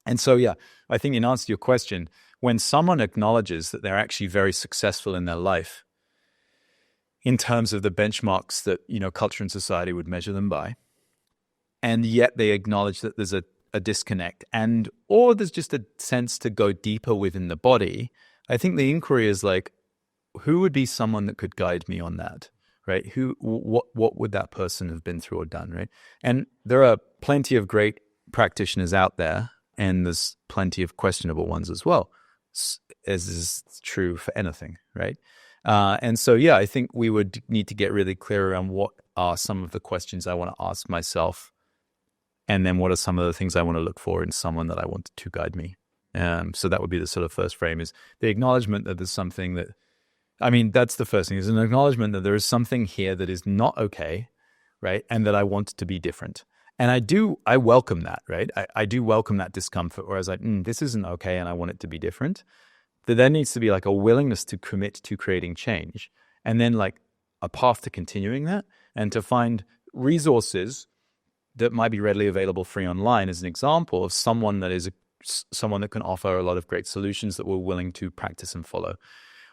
And so, I think in answer to your question, when someone acknowledges that they're actually very successful in their life in terms of the benchmarks that, culture and society would measure them by, and yet they acknowledge that there's a disconnect or there's just a sense to go deeper within the body, I think the inquiry is who would be someone that could guide me on that? Right? What would that person have been through or done? Right? And there are plenty of great practitioners out there, and there's plenty of questionable ones as well, as is true for anything, right? And so, I think we would need to get really clear around what are some of the questions I want to ask myself, and then what are some of the things I want to look for in someone that I want to guide me. So that would be the sort of first frame, is the acknowledgement that there's something that, that's the first thing, is an acknowledgement that there is something here that is not okay, right? And that I want to be different. And I welcome that, right? I do welcome that discomfort, whereas this isn't okay and I want it to be different. There needs to be a willingness to commit to creating change, and then a path to continuing that, and to find resources that might be readily available free online as an example of someone that can offer a lot of great solutions that we're willing to practice and follow.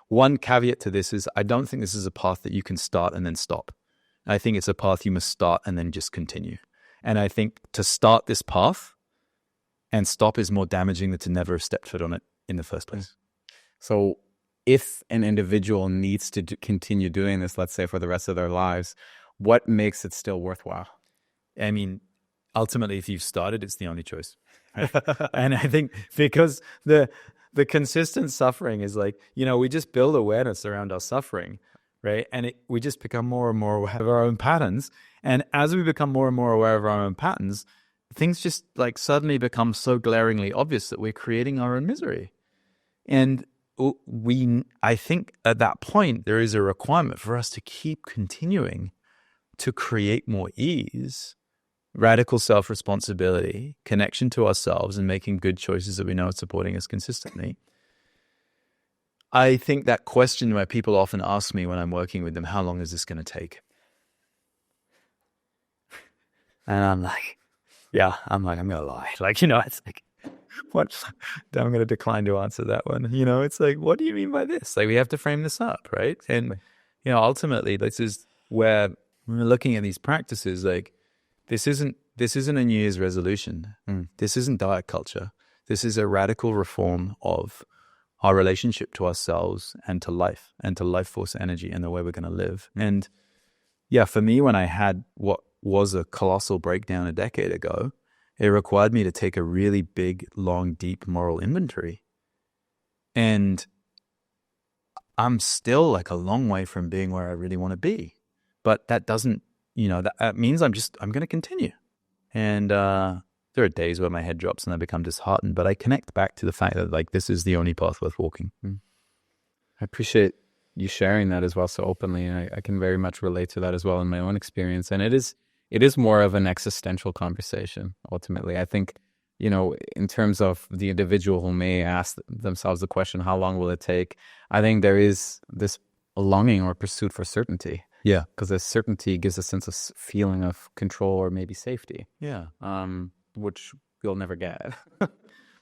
One caveat to this is I don't think this is a path that you can start and then stop. I think it's a path you must start and then just continue. And I think to start this path and stop is more damaging than to never have stepped foot on it in the first place. So if an individual needs to continue doing this, let's say for the rest of their lives, what makes it still worthwhile? Ultimately, if you've started, it's the only choice. Right? And I think because the consistent suffering is we just build awareness around our suffering, right? And we just become more and more aware of our own patterns. And as we become more and more aware of our own patterns, things just suddenly become so glaringly obvious that we're creating our own misery. And I think at that point, there is a requirement for us to keep continuing to create more ease, radical self-responsibility, connection to ourselves, and making good choices that we know are supporting us consistently. I think that question where people often ask me when I'm working with them, how long is this going to take? And I'm like, I'm going to lie. Like, it's like, what? I'm going to decline to answer that one. It's like, what do you mean by this? Like, we have to frame this up, right? And, ultimately, this is where when we're looking at these practices, like, this isn't a New Year's resolution. This isn't diet culture. This is a radical reform of our relationship to ourselves and to life force energy and the way we're going to live. And yeah, for me, when I had what was a colossal breakdown a decade ago, it required me to take a really big, long, deep moral inventory. And I'm still like a long way from being where I really want to be. But that doesn't, that means I'm going to continue. And there are days where my head drops and I become disheartened, but I connect back to the fact that like this is the only path worth walking. I appreciate you sharing that as well so openly. And I can very much relate to that as well in my own experience. And it is more of an existential conversation, ultimately. I think, in terms of the individual who may ask themselves the question, how long will it take? I think there is this longing or pursuit for certainty. Yeah. Because the certainty gives a sense of feeling of control or maybe safety. Yeah. Which you'll never get.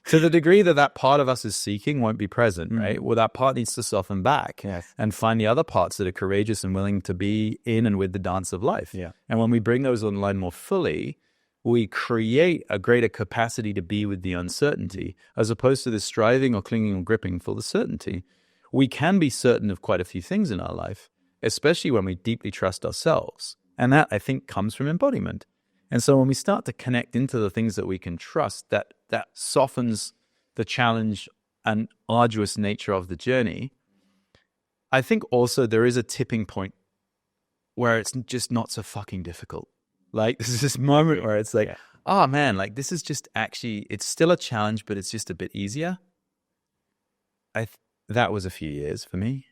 To the degree that part of us is seeking won't be present, right? Well, that part needs to soften back and find the other parts that are courageous and willing to be in and with the dance of life. Yeah. And when we bring those online more fully, we create a greater capacity to be with the uncertainty as opposed to the striving or clinging or gripping for the certainty. We can be certain of quite a few things in our life, especially when we deeply trust ourselves. And that, I think, comes from embodiment. And so when we start to connect into the things that we can trust, that softens the challenge and arduous nature of the journey. I think also there is a tipping point where it's just not so fucking difficult. Like there's this moment where it's like, oh man, like this is just actually, it's still a challenge, but it's just a bit easier. That was a few years for me.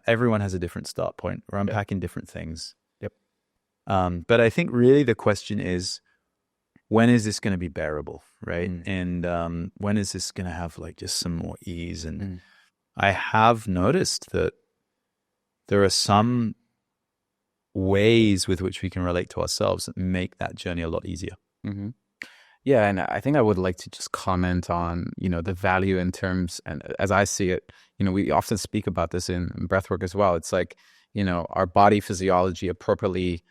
Everyone has a different start point. We're unpacking different things. But I think really the question is, when is this going to be bearable, right? And when is this going to have like just some more ease? And I have noticed that there are some ways with which we can relate to ourselves that make that journey a lot easier. Yeah, and I think I would like to just comment on, the value in terms, and as I see it, we often speak about this in breathwork as well. It's like, our body physiology appropriately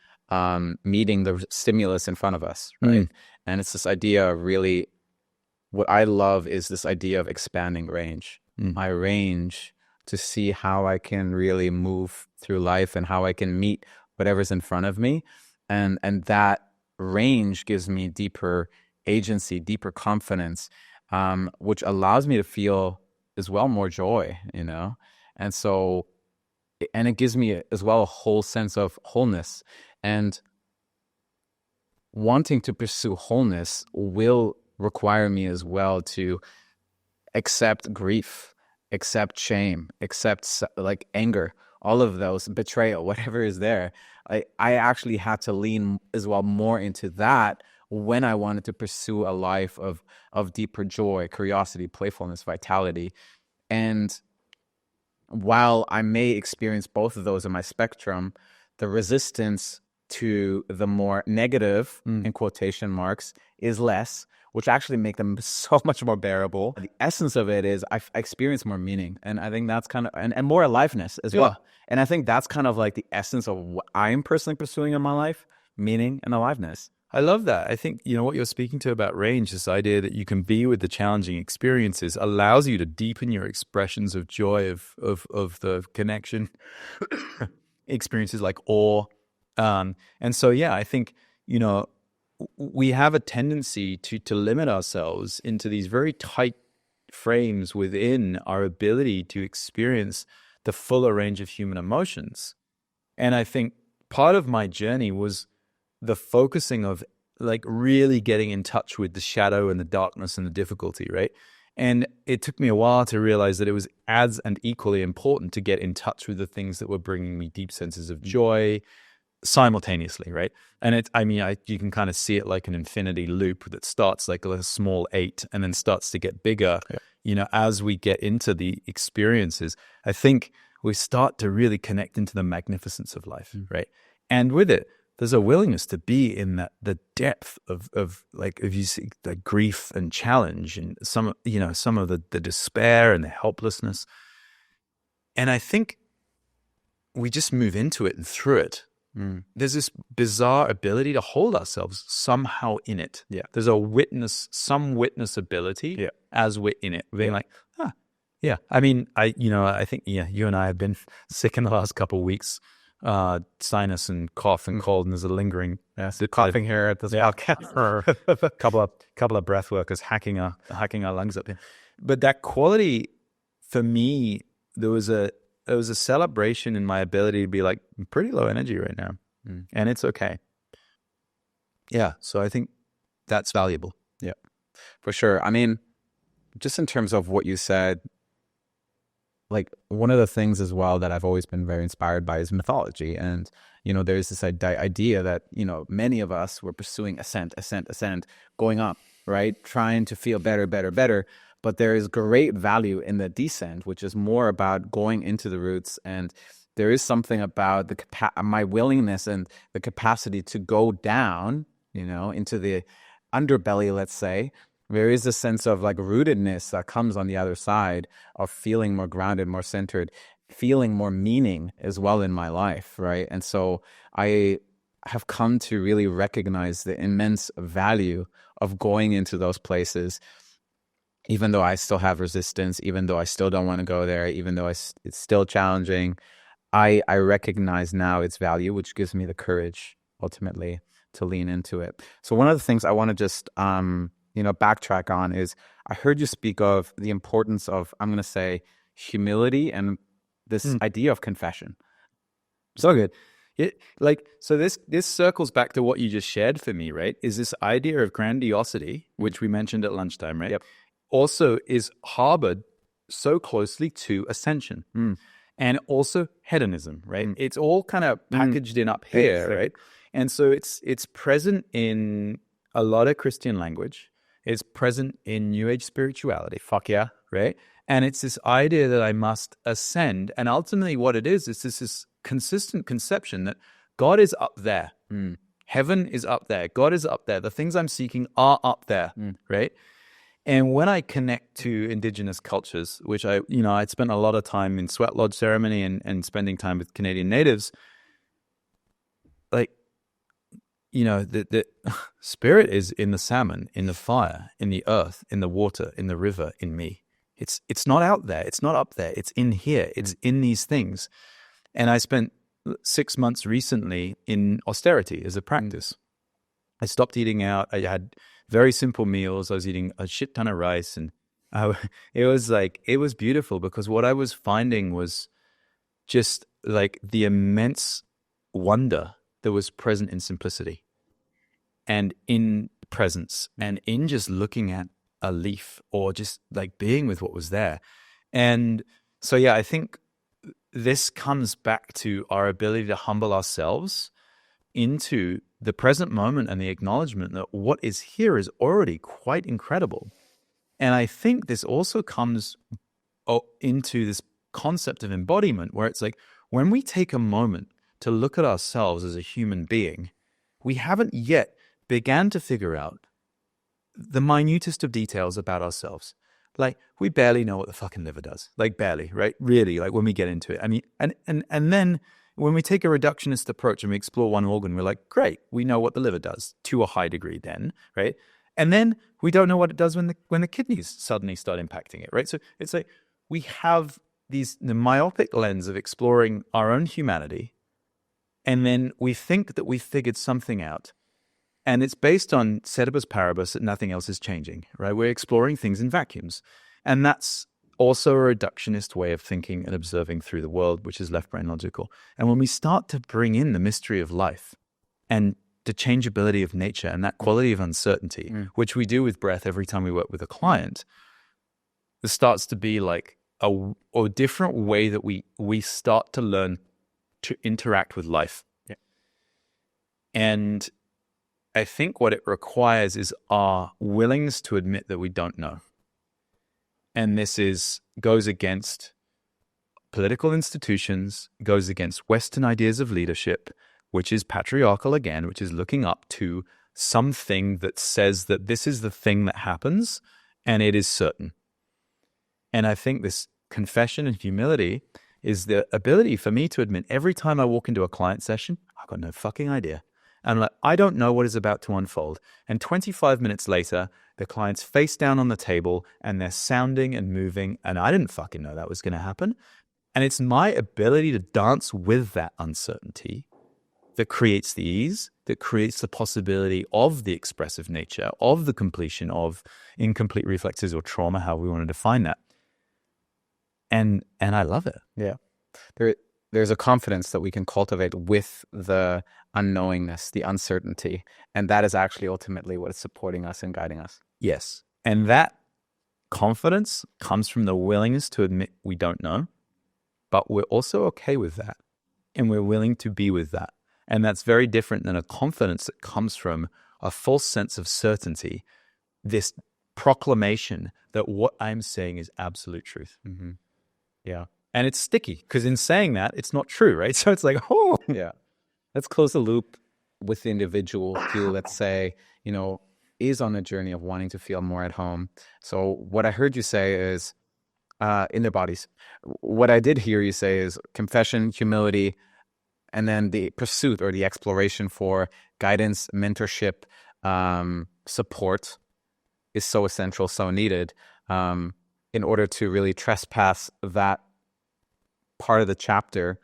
meeting the stimulus in front of us, right? And it's this idea of really, what I love is this idea of expanding range. My range to see how I can really move through life and how I can meet whatever's in front of me. And that range gives me deeper agency, deeper confidence, which allows me to feel as well more joy, And so, and it gives me as well a whole sense of wholeness. And wanting to pursue wholeness will require me as well to accept grief, accept shame, accept like anger, all of those, betrayal, whatever is there. I actually had to lean as well more into that when I wanted to pursue a life of deeper joy, curiosity, playfulness, vitality. And while I may experience both of those in my spectrum, the resistance to the more negative, in quotation marks, is less, which actually make them so much more bearable. The essence of it is I experience more meaning. And I think that's kind of, and more aliveness as well. And I think that's kind of like the essence of what I'm personally pursuing in my life, meaning and aliveness. I love that. I think, what you're speaking to about range, this idea that you can be with the challenging experiences allows you to deepen your expressions of joy, of the connection, experiences like awe. And so, I think, we have a tendency to limit ourselves into these very tight frames within our ability to experience the fuller range of human emotions. And I think part of my journey was the focusing of like really getting in touch with the shadow and the darkness and the difficulty, right? And it took me a while to realize that it was as and equally important to get in touch with the things that were bringing me deep senses of joy simultaneously, right? And you can kind of see it like an infinity loop that starts like a small 8 and then starts to get bigger, as we get into the experiences, I think we start to really connect into the magnificence of life, right? And with it, there's a willingness to be in the depth of like, if you see the grief and challenge and some of the despair and the helplessness. And I think we just move into it and through it. There's this bizarre ability to hold ourselves somehow in it. Yeah. There's some witness ability as we're in it. Being like, yeah. I mean, I think, you and I have been sick in the last couple of weeks, sinus and cough and cold, and there's a lingering coughing here at this podcast. A couple of breath workers hacking our lungs up here. But that quality, for me, there was a celebration in my ability to be like, I'm pretty low energy right now, and it's okay. Yeah, so I think that's valuable. Yeah, for sure. I mean, just in terms of what you said, like one of the things as well that I've always been very inspired by is mythology. And, there's this idea that, many of us were pursuing ascent, going up, right? Trying to feel better. But there is great value in the descent, which is more about going into the roots. And there is something about my willingness and the capacity to go down, into the underbelly, let's say. There is a sense of like rootedness that comes on the other side of feeling more grounded, more centered, feeling more meaning as well in my life, right? And so I have come to really recognize the immense value of going into those places, even though I still have resistance, even though I still don't want to go there, even though it's still challenging. I recognize now its value, which gives me the courage ultimately to lean into it. So one of the things I want to just backtrack on is I heard you speak of the importance of, I'm going to say, humility and this idea of confession. So good. So this circles back to what you just shared for me, right? Is this idea of grandiosity, which we mentioned at lunchtime, right? Yep. Also is harbored so closely to ascension and also hedonism, right? It's all kind of packaged in up here, right? And so it's present in a lot of Christian language. It's present in New Age spirituality. Fuck yeah. Right? And it's this idea that I must ascend. And ultimately what it is this consistent conception that God is up there. Heaven is up there. God is up there. The things I'm seeking are up there, right? And when I connect to indigenous cultures, which I'd spent a lot of time in sweat lodge ceremony and spending time with Canadian natives, like, the spirit is in the salmon, in the fire, in the earth, in the water, in the river, in me. It's not out there. It's not up there. It's in here. It's in these things. And I spent 6 months recently in austerity as a practice. I stopped eating out. I had very simple meals. I was eating a shit ton of rice. And it was beautiful because what I was finding was just like the immense wonder that was present in simplicity and in presence and in just looking at a leaf or just like being with what was there. And so, yeah, I think this comes back to our ability to humble ourselves into the present moment and the acknowledgement that what is here is already quite incredible. And I think this also comes into this concept of embodiment where it's like when we take a moment to look at ourselves as a human being, we haven't yet began to figure out the minutest of details about ourselves. Like, we barely know what the fucking liver does. Like, barely, right? Really, like when we get into it. I mean, and then when we take a reductionist approach and we explore one organ, we're like, great, we know what the liver does to a high degree then, right? And then we don't know what it does when the kidneys suddenly start impacting it, right? So it's like we have the myopic lens of exploring our own humanity, and then we think that we've figured something out. And it's based on ceteris paribus that nothing else is changing, right? We're exploring things in vacuums. And that's also a reductionist way of thinking and observing through the world, which is left brain logical. And when we start to bring in the mystery of life and the changeability of nature and that quality of uncertainty, which we do with breath every time we work with a client, there starts to be like a different way that we start to learn to interact with life. Yeah. And I think what it requires is our willingness to admit that we don't know. And this goes against political institutions, goes against Western ideas of leadership, which is patriarchal again, which is looking up to something that says that this is the thing that happens and it is certain. And I think this confession and humility is the ability for me to admit every time I walk into a client session, I've got no fucking idea. And like, I don't know what is about to unfold. And 25 minutes later, the client's face down on the table and they're sounding and moving. And I didn't fucking know that was going to happen. And it's my ability to dance with that uncertainty that creates the ease, that creates the possibility of the expressive nature, of the completion of incomplete reflexes or trauma, how we want to define that. And I love it. Yeah. There's a confidence that we can cultivate with the unknowingness, the uncertainty. And that is actually ultimately what is supporting us and guiding us. Yes. And that confidence comes from the willingness to admit we don't know, but we're also okay with that. And we're willing to be with that. And that's very different than a confidence that comes from a false sense of certainty, this proclamation that what I'm saying is absolute truth. Mm-hmm. Yeah. And it's sticky because in saying that, it's not true, right? So it's like, oh. Yeah. Let's close the loop with the individual who, let's say, is on a journey of wanting to feel more at home. So what I heard you say is in their bodies. What I did hear you say is confession, humility, and then the pursuit or the exploration for guidance, mentorship, support is so essential, so needed in order to really trespass that part of the chapter.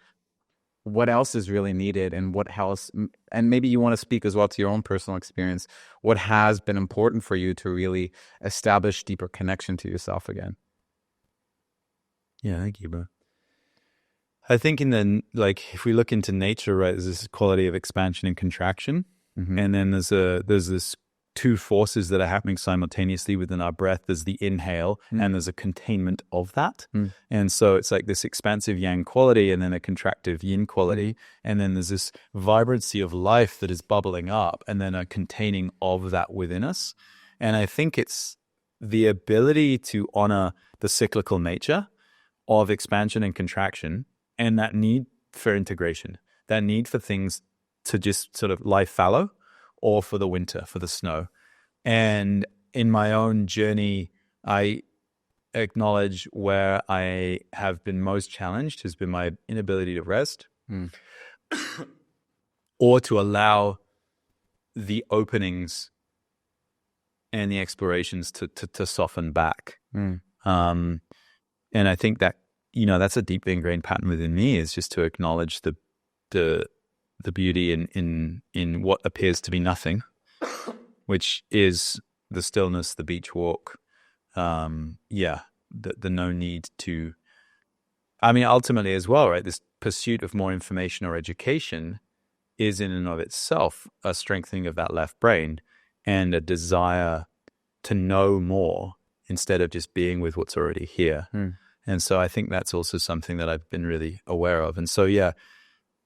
What else is really needed, and what else, and maybe you want to speak as well to your own personal experience, what has been important for you to really establish deeper connection to yourself again? Yeah, thank you, bro. I think if we look into nature, right, there's this quality of expansion and contraction. Mm-hmm. And then there's this two forces that are happening simultaneously within our breath. There's the inhale and there's a containment of that. And so it's like this expansive yang quality and then a contractive yin quality. And then there's this vibrancy of life that is bubbling up and then a containing of that within us. And I think it's the ability to honor the cyclical nature of expansion and contraction and that need for integration, that need for things to just sort of lie fallow, or for the winter, for the snow. And in my own journey, I acknowledge where I have been most challenged has been my inability to rest or to allow the openings and the explorations to soften back. And I think that, that's a deeply ingrained pattern within me, is just to acknowledge the beauty in what appears to be nothing, which is the stillness, the beach walk. The no need to, ultimately as well, right? This pursuit of more information or education is in and of itself a strengthening of that left brain and a desire to know more instead of just being with what's already here. And so I think that's also something that I've been really aware of. And so,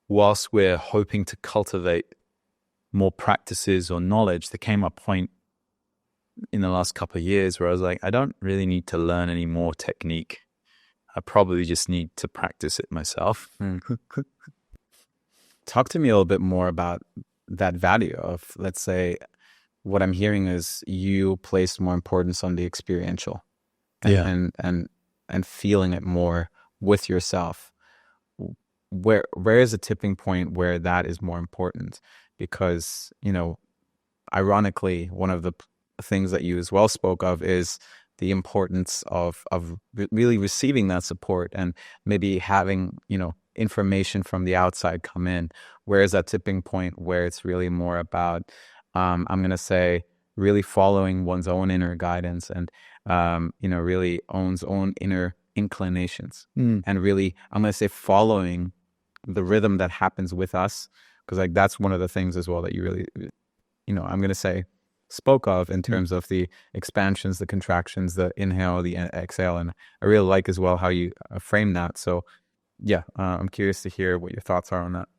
whilst we're hoping to cultivate more practices or knowledge, there came a point in the last couple of years where I was like, I don't really need to learn any more technique. I probably just need to practice it myself. Talk to me a little bit more about that value of, let's say, what I'm hearing is you place more importance on the experiential and feeling it more with yourself. Where is a tipping point where that is more important? Because, ironically, one of the things that you as well spoke of is the importance of really receiving that support and maybe having, information from the outside come in. Where is that tipping point where it's really more about, I'm going to say, really following one's own inner guidance and, really one's own inner inclinations and really, I'm going to say, following the rhythm that happens with us, because that's one of the things as well that you really, I'm going to say, spoke of in terms of the expansions, the contractions, the inhale, the exhale, and I really like as well how you frame that. So I'm curious to hear what your thoughts are on that.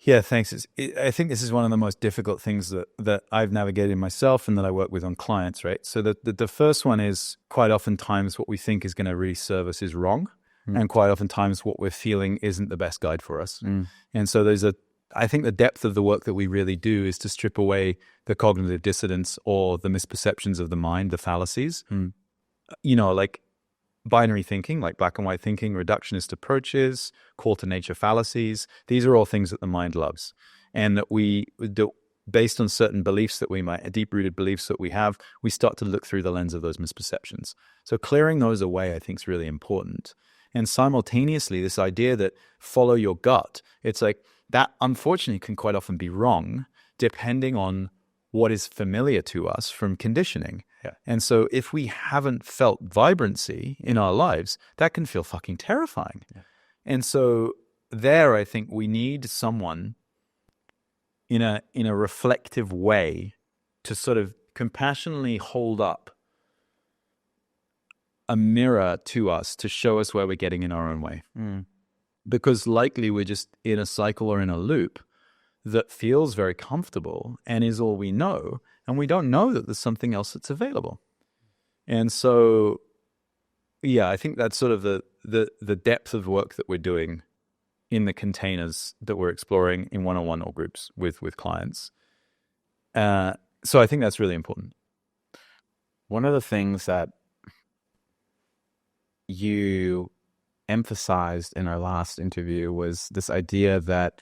Yeah, thanks. I think this is one of the most difficult things that I've navigated myself and that I work with on clients, right? So the first one is quite oftentimes what we think is going to really serve us is wrong. And quite oftentimes what we're feeling isn't the best guide for us. And so I think the depth of the work that we really do is to strip away the cognitive dissonance or the misperceptions of the mind, the fallacies, like binary thinking, like black and white thinking, reductionist approaches, call to nature fallacies. These are all things that the mind loves. And that we do, based on certain beliefs that we might, deep-rooted beliefs that we have, we start to look through the lens of those misperceptions. So clearing those away, I think, is really important. And simultaneously, this idea that follow your gut, it's like that unfortunately can quite often be wrong depending on what is familiar to us from conditioning. Yeah. And so if we haven't felt vibrancy in our lives, that can feel fucking terrifying. Yeah. And so there, I think we need someone in a reflective way to sort of compassionately hold up a mirror to us to show us where we're getting in our own way. Because likely we're just in a cycle or in a loop that feels very comfortable and is all we know, and we don't know that there's something else that's available. And so, yeah, I think that's sort of the depth of work that we're doing in the containers that we're exploring in one-on-one or groups with clients. So I think that's really important. One of the things that you emphasized in our last interview was this idea that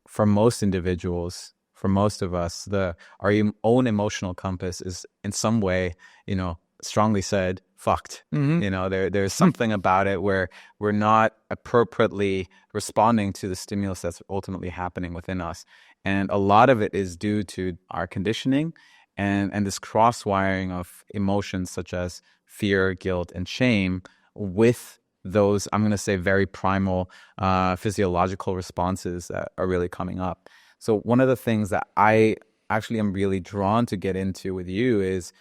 for most individuals, for most of us, our own emotional compass is in some way, strongly said, fucked. There's something about it where we're not appropriately responding to the stimulus that's ultimately happening within us. And a lot of it is due to our conditioning and this cross-wiring of emotions such as fear, guilt, and shame with those, I'm going to say, very primal physiological responses that are really coming up. So one of the things that I actually am really drawn to get into with you is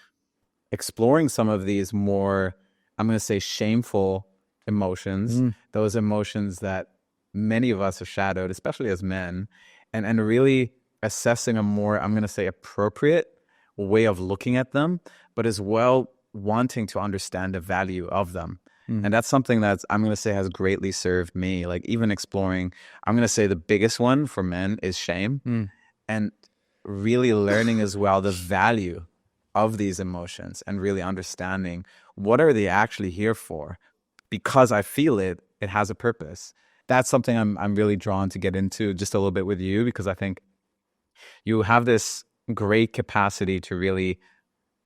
exploring some of these more, I'm going to say, shameful emotions, those emotions that many of us are shadowed, especially as men, and really assessing a more, I'm going to say, appropriate way of looking at them, but as well wanting to understand the value of them. And that's something that I'm going to say has greatly served me. Like even exploring, I'm going to say the biggest one for men is shame, and really learning as well the value of these emotions and really understanding what are they actually here for. Because I feel it has a purpose. That's something I'm really drawn to get into just a little bit with you, because I think you have this great capacity to really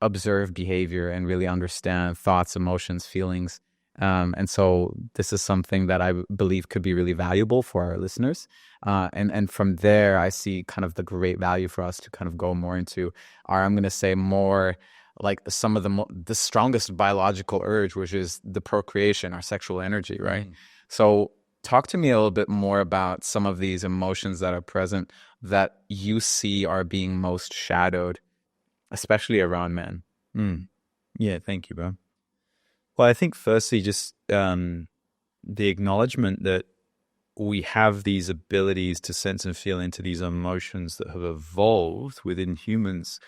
observe behavior and really understand thoughts, emotions, feelings. And so this is something that I believe could be really valuable for our listeners. And from there, I see kind of the great value for us to kind of go more into our, I'm going to say, more like some of the strongest biological urge, which is the procreation, our sexual energy, right? So talk to me a little bit more about some of these emotions that are present that you see are being most shadowed, especially around men. Yeah, thank you, bro. Well, I think firstly, just the acknowledgement that we have these abilities to sense and feel into these emotions that have evolved within humans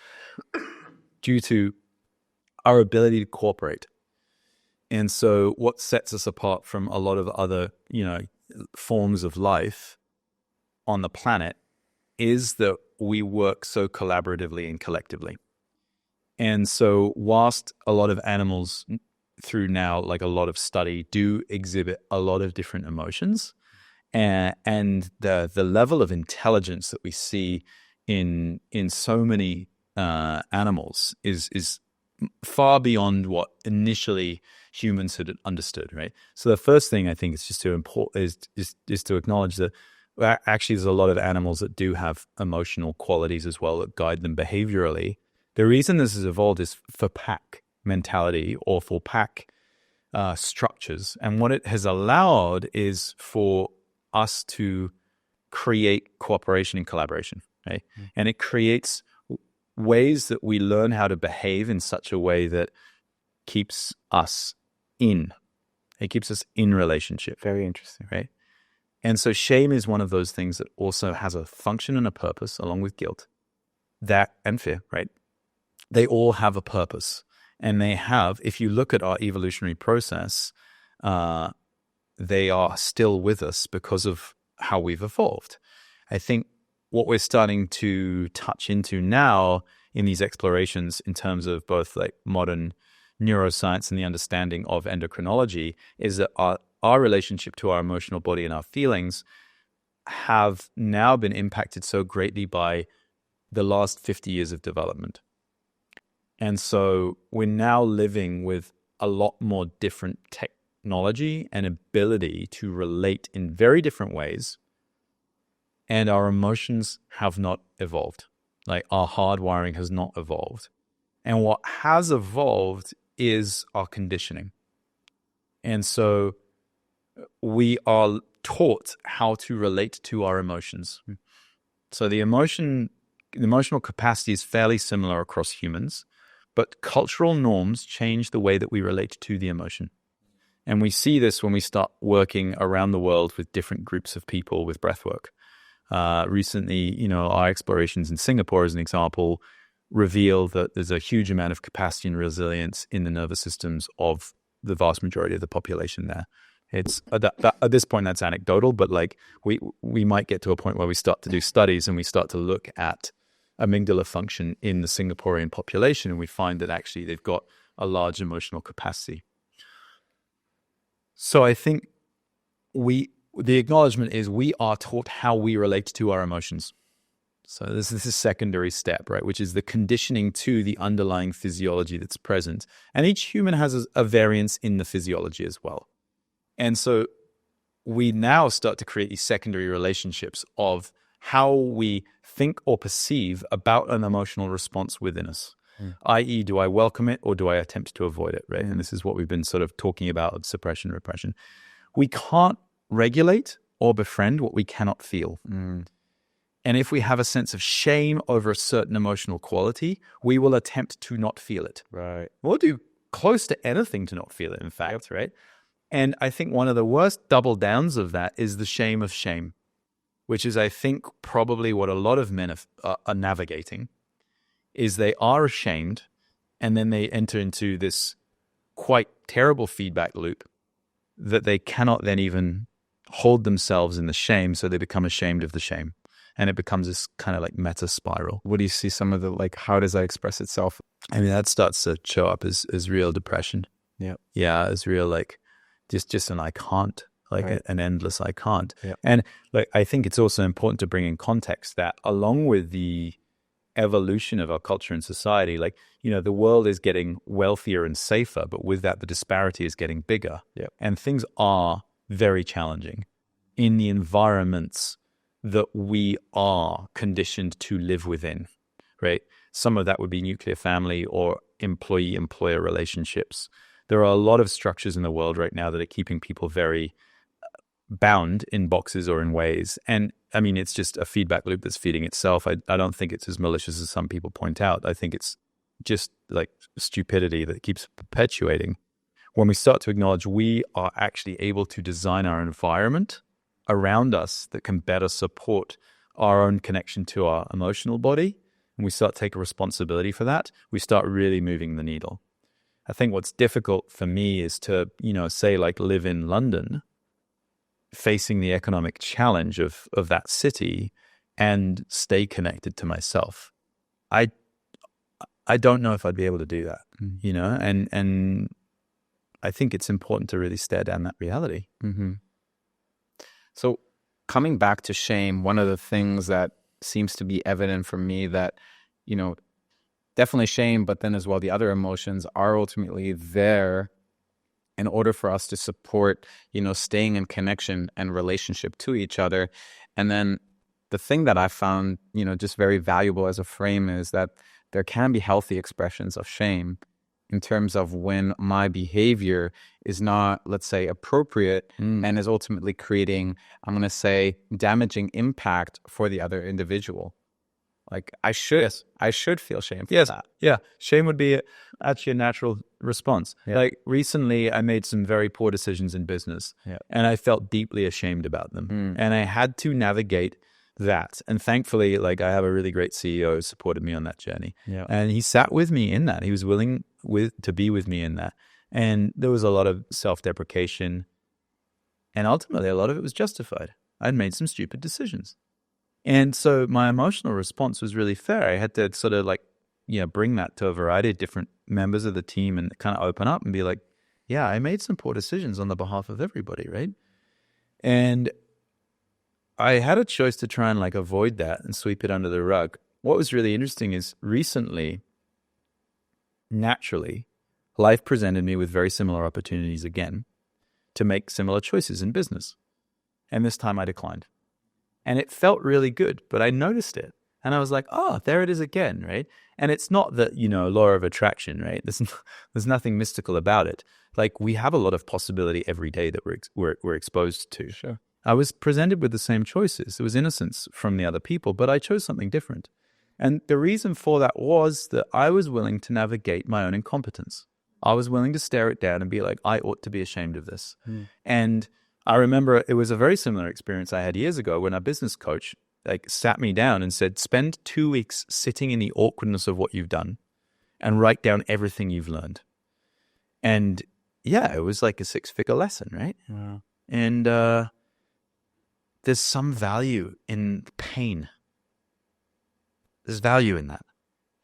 due to our ability to cooperate. And so what sets us apart from a lot of other, forms of life on the planet is that we work so collaboratively and collectively. And so whilst a lot of animals through now, like a lot of study, do exhibit a lot of different emotions, and the level of intelligence that we see in so many animals is far beyond what initially humans had understood, right? So the first thing I think is just to acknowledge that actually there's a lot of animals that do have emotional qualities as well that guide them behaviorally. The reason this has evolved is for pack mentality or for pack structures. And what it has allowed is for us to create cooperation and collaboration, right? And it creates ways that we learn how to behave in such a way that keeps us in. It keeps us in relationship. Very interesting. Right? And so shame is one of those things that also has a function and a purpose along with guilt. That and fear, right? They all have a purpose. And they have, if you look at our evolutionary process, they are still with us because of how we've evolved. I think what we're starting to touch into now in these explorations in terms of both like modern neuroscience and the understanding of endocrinology is that our relationship to our emotional body and our feelings have now been impacted so greatly by the last 50 years of development. And so we're now living with a lot more different technology and ability to relate in very different ways. And our emotions have not evolved. Like our hardwiring has not evolved. And what has evolved is our conditioning. And so we are taught how to relate to our emotions. So the emotional capacity is fairly similar across humans, but cultural norms change the way that we relate to the emotion. And we see this when we start working around the world with different groups of people with breathwork. Recently, our explorations in Singapore, as an example, reveal that there's a huge amount of capacity and resilience in the nervous systems of the vast majority of the population there. It's at this point that's anecdotal, but like we might get to a point where we start to do studies and we start to look at amygdala function in the Singaporean population, and we find that actually they've got a large emotional capacity. So I think the acknowledgement is we are taught how we relate to our emotions. So this is a secondary step, right, which is the conditioning to the underlying physiology that's present. And each human has a variance in the physiology as well. And so we now start to create these secondary relationships of how we think or perceive about an emotional response within us, i.e., do I welcome it or do I attempt to avoid it, right? And this is what we've been sort of talking about, suppression, repression. We can't regulate or befriend what we cannot feel. And if we have a sense of shame over a certain emotional quality, we will attempt to not feel it. Right. We'll do close to anything to not feel it, in fact, right? And I think one of the worst double downs of that is the shame of shame, which is, I think, probably what a lot of men are navigating, is they are ashamed and then they enter into this quite terrible feedback loop that they cannot then even hold themselves in the shame, so they become ashamed of the shame. And it becomes this kind of like meta spiral. What do you see some of the, like, how does that express itself? I mean, that starts to show up as real depression. Yeah. Yeah, as real, like, just an I can't, like Right. an endless I can't. Yeah. And like, I think it's also important to bring in context that along with the evolution of our culture and society, like, the world is getting wealthier and safer, but with that, the disparity is getting bigger. Yeah. And things are very challenging in the environments that we are conditioned to live within, right? Some of that would be nuclear family or employee-employer relationships. There are a lot of structures in the world right now that are keeping people very bound in boxes or in ways. And I mean, it's just a feedback loop that's feeding itself. I don't think it's as malicious as some people point out. I think it's just like stupidity that keeps perpetuating. When we start to acknowledge we are actually able to design our environment around us that can better support our own connection to our emotional body, and we start to take a responsibility for that, we start really moving the needle. I think what's difficult for me is to, say like live in London, facing the economic challenge of that city and stay connected to myself. I don't know if I'd be able to do that, and I think it's important to really stare down that reality. Mm-hmm. So coming back to shame, one of the things that seems to be evident for me that, definitely shame, but then as well, the other emotions are ultimately there in order for us to support, staying in connection and relationship to each other. And then the thing that I found, just very valuable as a frame is that there can be healthy expressions of shame in terms of when my behavior is not, let's say, appropriate and is ultimately creating, I'm going to say, damaging impact for the other individual. Like I should feel shame for that. Yeah. Shame would be actually a natural response. Yeah. Like recently I made some very poor decisions in business and I felt deeply ashamed about them. And I had to navigate that. And thankfully, like I have a really great CEO who supported me on that journey. Yeah. And he sat with me in that. He was willing to be with me in that. And there was a lot of self-deprecation. And ultimately, a lot of it was justified. I'd made some stupid decisions. And so my emotional response was really fair. I had to sort of like, bring that to a variety of different members of the team and kind of open up and be like, yeah, I made some poor decisions on the behalf of everybody, right? And I had a choice to try and like avoid that and sweep it under the rug. What was really interesting is recently, naturally, life presented me with very similar opportunities again to make similar choices in business. And this time I declined. And it felt really good, but I noticed it. And I was like, oh, there it is again, right? And it's not that, law of attraction, right? There's nothing mystical about it. Like we have a lot of possibility every day that we're exposed to. Sure. I was presented with the same choices. There was innocence from the other people, but I chose something different. And the reason for that was that I was willing to navigate my own incompetence. I was willing to stare it down and be like, I ought to be ashamed of this. And I remember it was a very similar experience I had years ago when a business coach like sat me down and said, spend 2 weeks sitting in the awkwardness of what you've done and write down everything you've learned. And yeah, it was like a 6-figure lesson, right? Yeah. And there's some value in pain. There's value in that.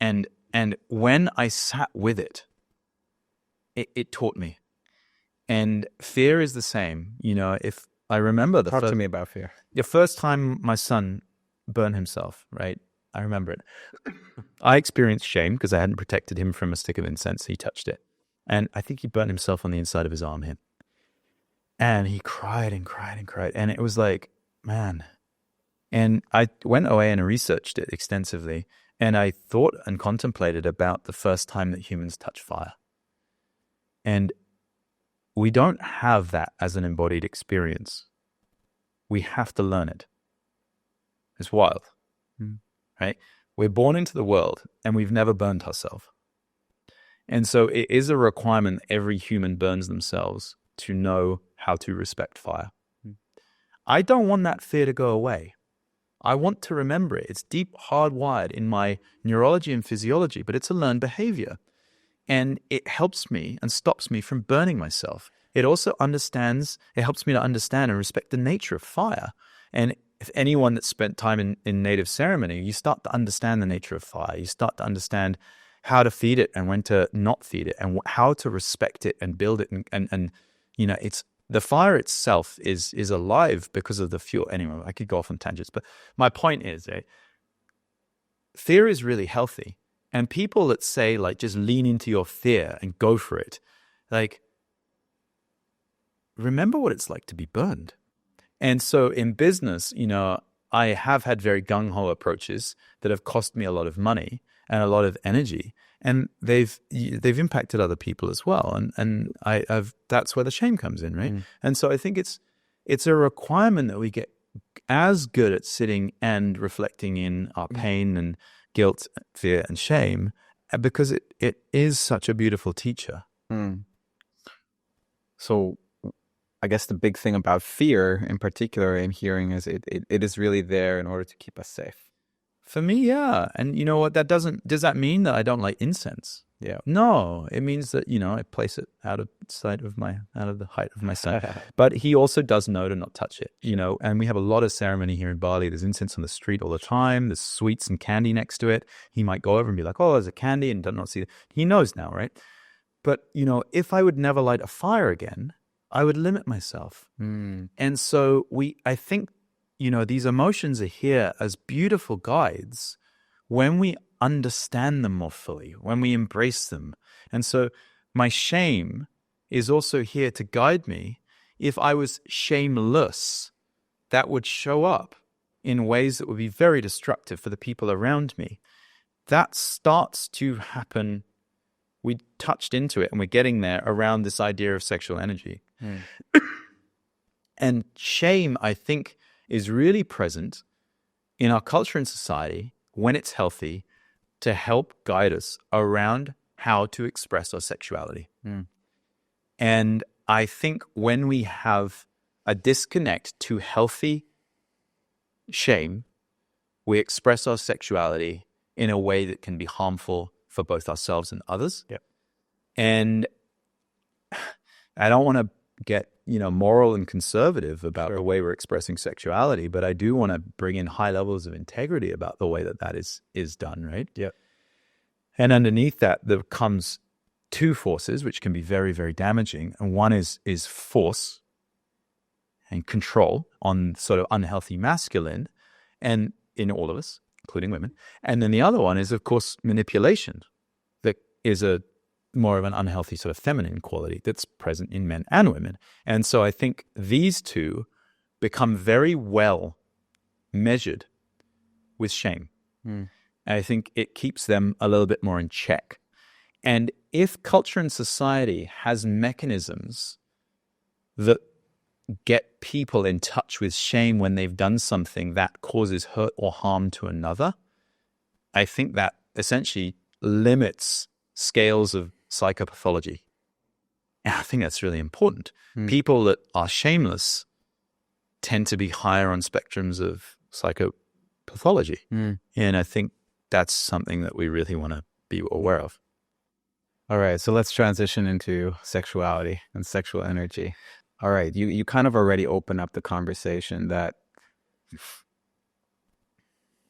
And when I sat with it, it taught me. And fear is the same. If I remember Talk to me about fear. The first time my son burned himself, right? I remember it. I experienced shame because I hadn't protected him from a stick of incense. He touched it. And I think he burned himself on the inside of his arm here. And he cried and cried and cried. And it was like, man. And I went away and researched it extensively. And I thought and contemplated about the first time that humans touch fire. And we don't have that as an embodied experience. We have to learn it. It's wild, right? We're born into the world and we've never burned ourselves. And so it is a requirement every human burns themselves to know how to respect fire. I don't want that fear to go away. I want to remember it. It's deep hardwired in my neurology and physiology, but it's a learned behavior. And it helps me and stops me from burning myself. It also helps me to understand and respect the nature of fire. And if anyone that's spent time in native ceremony, you start to understand the nature of fire. You start to understand how to feed it and when to not feed it and how to respect it and build it. And it's the fire itself is alive because of the fuel. Anyway, I could go off on tangents, but my point is, fear is really healthy. And people that say, like, just lean into your fear and go for it, like, remember what it's like to be burned. And so in business, I have had very gung-ho approaches that have cost me a lot of money and a lot of energy, and they've impacted other people as well. And that's where the shame comes in, right? And so I think it's a requirement that we get as good at sitting and reflecting in our pain and guilt, fear, and shame, because it is such a beautiful teacher. So I guess the big thing about fear in particular I'm hearing is it is really there in order to keep us safe. For me, yeah. And you know what? Does that mean that I don't like incense? Yeah. No, it means that, I place it out of the height of my sight. But he also does know to not touch it, and we have a lot of ceremony here in Bali. There's incense on the street all the time. There's sweets and candy next to it. He might go over and be like, oh, there's a candy, and does not see it. He knows now, right? But, if I would never light a fire again, I would limit myself. And so I think, these emotions are here as beautiful guides when we understand them more fully, when we embrace them. And so my shame is also here to guide me. If I was shameless, that would show up in ways that would be very destructive for the people around me. That starts to happen. We touched into it and we're getting there around this idea of sexual energy. And shame, I think, is really present in our culture and society when it's healthy to help guide us around how to express our sexuality. Mm. And I think when we have a disconnect to healthy shame, we express our sexuality in a way that can be harmful for both ourselves and others. Yep. And I don't want to get, moral and conservative about the way we're expressing sexuality, but I do want to bring in high levels of integrity about the way that is done, right? Yep. And underneath that, there comes two forces, which can be very, very damaging. And one is force and control on sort of unhealthy masculine, and in all of us, including women. And then the other one is, of course, manipulation, that is a more of an unhealthy sort of feminine quality that's present in men and women. And so I think these two become very well measured with shame. Mm. And I think it keeps them a little bit more in check. And if culture and society has mechanisms that get people in touch with shame when they've done something that causes hurt or harm to another, I think that essentially limits scales of psychopathology. And I think that's really important. People that are shameless tend to be higher on spectrums of psychopathology. And I think that's something that we really want to be aware of. All right, so let's transition into sexuality and sexual energy. All right, you kind of already opened up the conversation that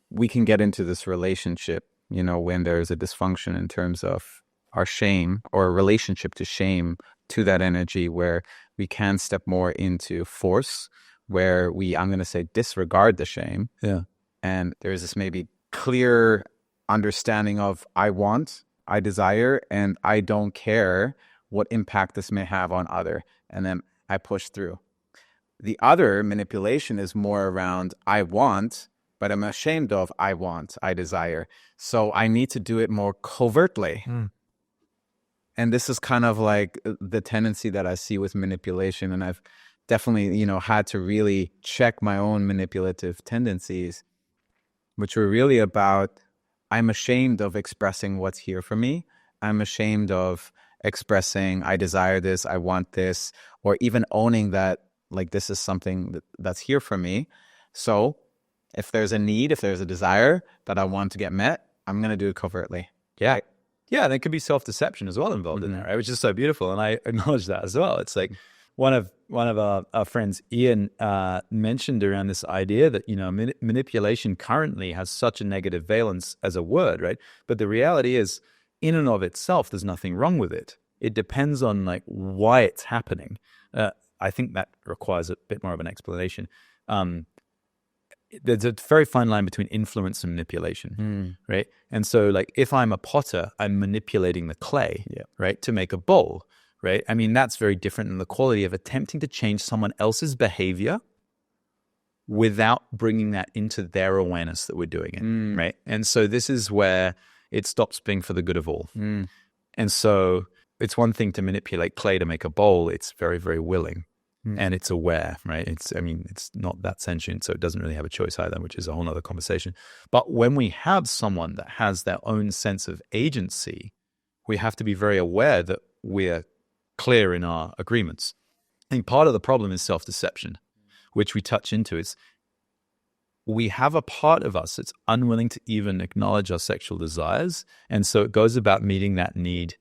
we can get into this relationship, when there's a dysfunction in terms of our shame or a relationship to shame, to that energy where we can step more into force, where I'm going to say, disregard the shame. Yeah. And there's this maybe clear understanding of I want, I desire, and I don't care what impact this may have on other. And then I push through. The other manipulation is more around I want, but I'm ashamed of I want, I desire. So I need to do it more covertly. And this is kind of like the tendency that I see with manipulation. And I've definitely, had to really check my own manipulative tendencies, which were really about I'm ashamed of expressing what's here for me. I'm ashamed of expressing I desire this, I want this, or even owning that like this is something that's here for me. So if there's a need, if there's a desire that I want to get met, I'm going to do it covertly. Yeah. Right? Yeah, there could be self-deception as well involved in there, right? Which is so beautiful. And I acknowledge that as well. It's like one of our friends, Ian, mentioned around this idea that, manipulation currently has such a negative valence as a word, right? But the reality is, in and of itself, there's nothing wrong with it. It depends on like why it's happening. I think that requires a bit more of an explanation. There's a very fine line between influence and manipulation, right? And so like if I'm a potter, I'm manipulating the clay, right, to make a bowl, right? I mean, that's very different than the quality of attempting to change someone else's behavior without bringing that into their awareness that we're doing it, right? And so this is where it stops being for the good of all. And so it's one thing to manipulate clay to make a bowl. It's very, very willing. And it's aware, right? It's not that sentient, so it doesn't really have a choice either, which is a whole nother conversation. But when we have someone that has their own sense of agency, we have to be very aware that we're clear in our agreements. I think part of the problem is self-deception, which we touch into. Is we have a part of us that's unwilling to even acknowledge our sexual desires. And so it goes about meeting that need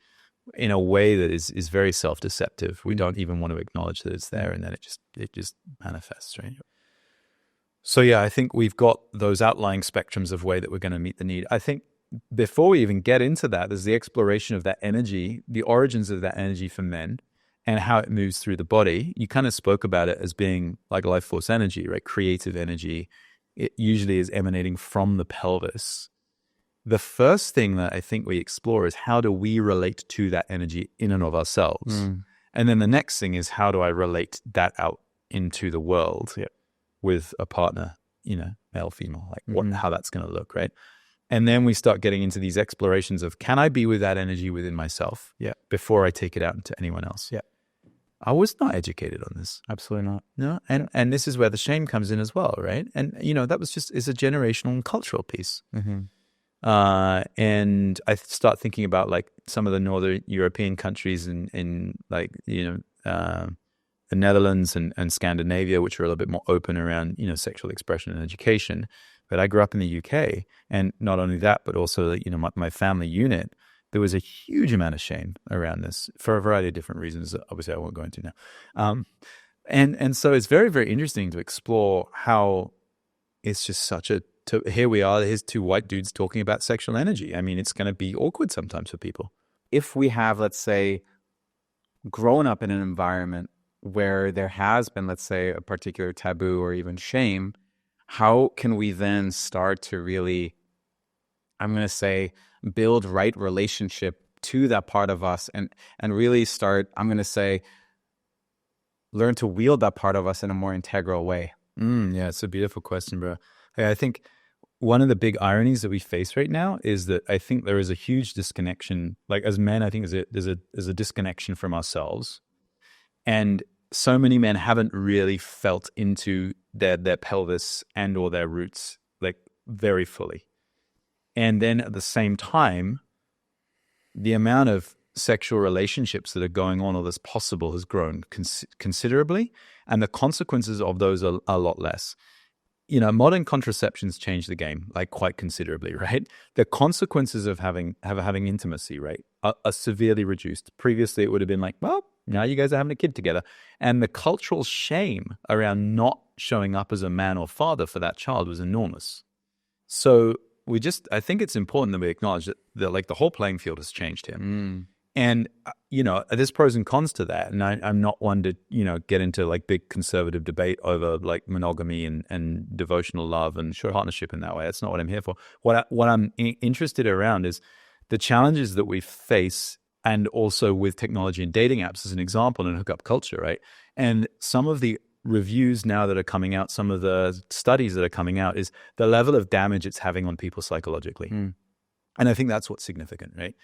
in a way that is very self-deceptive. We don't even want to acknowledge that it's there, and then it just manifests, right? So yeah, I think we've got those outlying spectrums of way that we're going to meet the need. I think before we even get into that, there's the exploration of that energy, the origins of that energy for men, and how it moves through the body. You kind of spoke about it as being like life force energy, right? Creative energy. It usually is emanating from the pelvis. The first thing that I think we explore is how do we relate to that energy in and of ourselves? And then the next thing is how do I relate that out into the world with a partner, male, female, like how that's going to look, right? And then we start getting into these explorations of can I be with that energy within myself before I take it out into anyone else? I was not educated on this. Absolutely not. No, and this is where the shame comes in as well, right? And that was it's a generational and cultural piece. And I start thinking about like some of the Northern European countries in like, the Netherlands and Scandinavia, which are a little bit more open around, sexual expression and education. But I grew up in the UK, and not only that, but also, my family unit, there was a huge amount of shame around this for a variety of different reasons that obviously I won't go into now. And so it's very, very interesting to explore how it's just here we are, here's two white dudes talking about sexual energy. I mean, it's going to be awkward sometimes for people. If we have, let's say, grown up in an environment where there has been, let's say, a particular taboo or even shame, how can we then start to really, I'm going to say, build right relationship to that part of us and really start, I'm going to say, learn to wield that part of us in a more integral way? Yeah, it's a beautiful question, bro. Hey, I think one of the big ironies that we face right now is that I think there is a huge disconnection. Like as men, I think there's a disconnection from ourselves. And so many men haven't really felt into their pelvis and or their roots like very fully. And then at the same time, the amount of sexual relationships that are going on or that's possible has grown considerably, and the consequences of those are a lot less. Modern contraception's changed the game like quite considerably, right? The consequences of having intimacy, right, are severely reduced. Previously, it would have been like, well, now you guys are having a kid together. And the cultural shame around not showing up as a man or father for that child was enormous. So I think it's important that we acknowledge that like the whole playing field has changed here. And, there's pros and cons to that. And I'm not one to, get into like big conservative debate over like monogamy and devotional love and partnership in that way. That's not what I'm here for. What I'm interested around is the challenges that we face, and also with technology and dating apps as an example, and hookup culture, right? And some of the reviews now that are coming out, some of the studies that are coming out, is the level of damage it's having on people psychologically. And I think that's what's significant, right?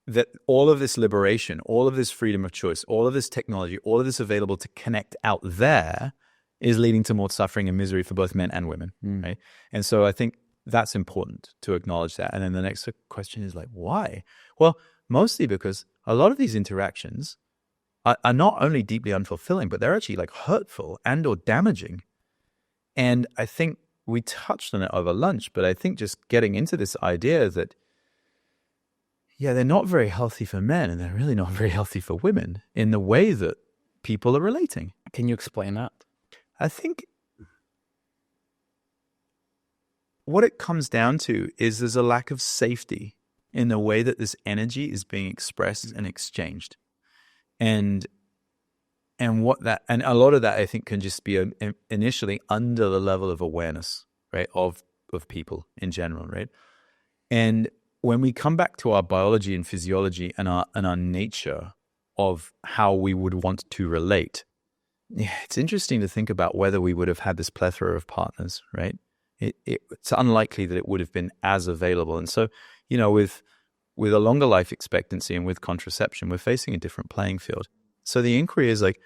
That all of this liberation, all of this freedom of choice, all of this technology, all of this available to connect out there is leading to more suffering and misery for both men and women, right? And so I think that's important to acknowledge that. And then the next question is like, why? Well, mostly because a lot of these interactions are not only deeply unfulfilling, but they're actually like hurtful and or damaging. And I think we touched on it over lunch, but I think just getting into this idea that, yeah, they're not very healthy for men, and they're really not very healthy for women in the way that people are relating. Can you explain that? I think what it comes down to is there's a lack of safety in the way that this energy is being expressed and exchanged. And a lot of that I think can just be initially under the level of awareness, right, of people in general, right? And when we come back to our biology and physiology and our nature of how we would want to relate, it's interesting to think about whether we would have had this plethora of partners, right? It's unlikely that it would have been as available. And so, with a longer life expectancy and with contraception, we're facing a different playing field. So the inquiry is like,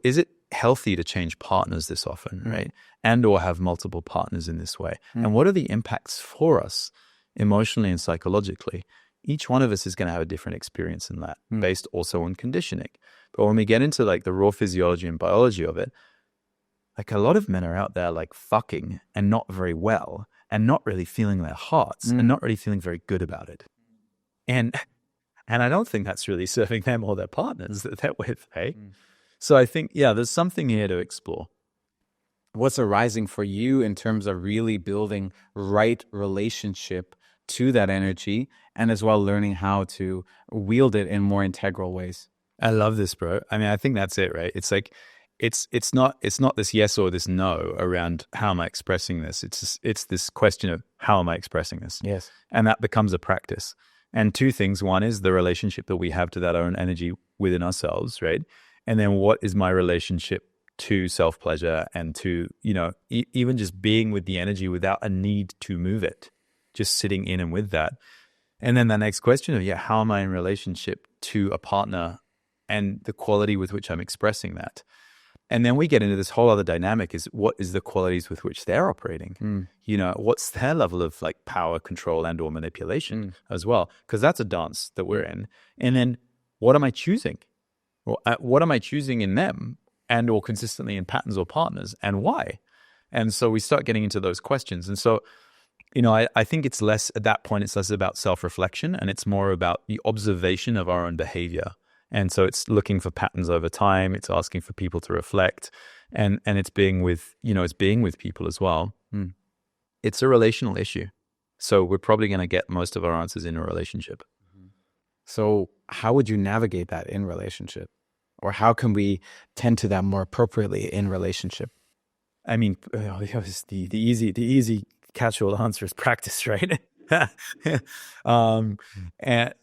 is it healthy to change partners this often, right? And or have multiple partners in this way? And what are the impacts for us emotionally and psychologically? Each one of us is going to have a different experience in that, based also on conditioning. But when we get into like the raw physiology and biology of it, like a lot of men are out there like fucking and not very well and not really feeling their hearts and not really feeling very good about it. And I don't think that's really serving them or their partners that they're with, hey? So I think, yeah, there's something here to explore. What's arising for you in terms of really building right relationship to that energy, and as well learning how to wield it in more integral ways? I love this, bro. I mean, I think that's it, right? It's like, it's not this yes or this no around how am I expressing this. It's this question of how am I expressing this? Yes. And that becomes a practice. And two things. One is the relationship that we have to that own energy within ourselves, right? And then what is my relationship to self-pleasure and to, even just being with the energy without a need to move it, just sitting in and with that. And then the next question of, how am I in relationship to a partner and the quality with which I'm expressing that? And then we get into this whole other dynamic is what is the qualities with which they're operating? What's their level of like power, control, and or manipulation as well? Because that's a dance that we're in. And then what am I choosing? Well, what am I choosing in them and or consistently in patterns or partners, and why? And so we start getting into those questions. And so, I think it's less at that point, it's less about self-reflection and it's more about the observation of our own behavior. And so it's looking for patterns over time. It's asking for people to reflect, and it's being with, it's being with people as well. It's a relational issue. So we're probably going to get most of our answers in a relationship. So how would you navigate that in relationship? Or how can we tend to that more appropriately in relationship? I mean, the easy catch-all answer is practice, right? And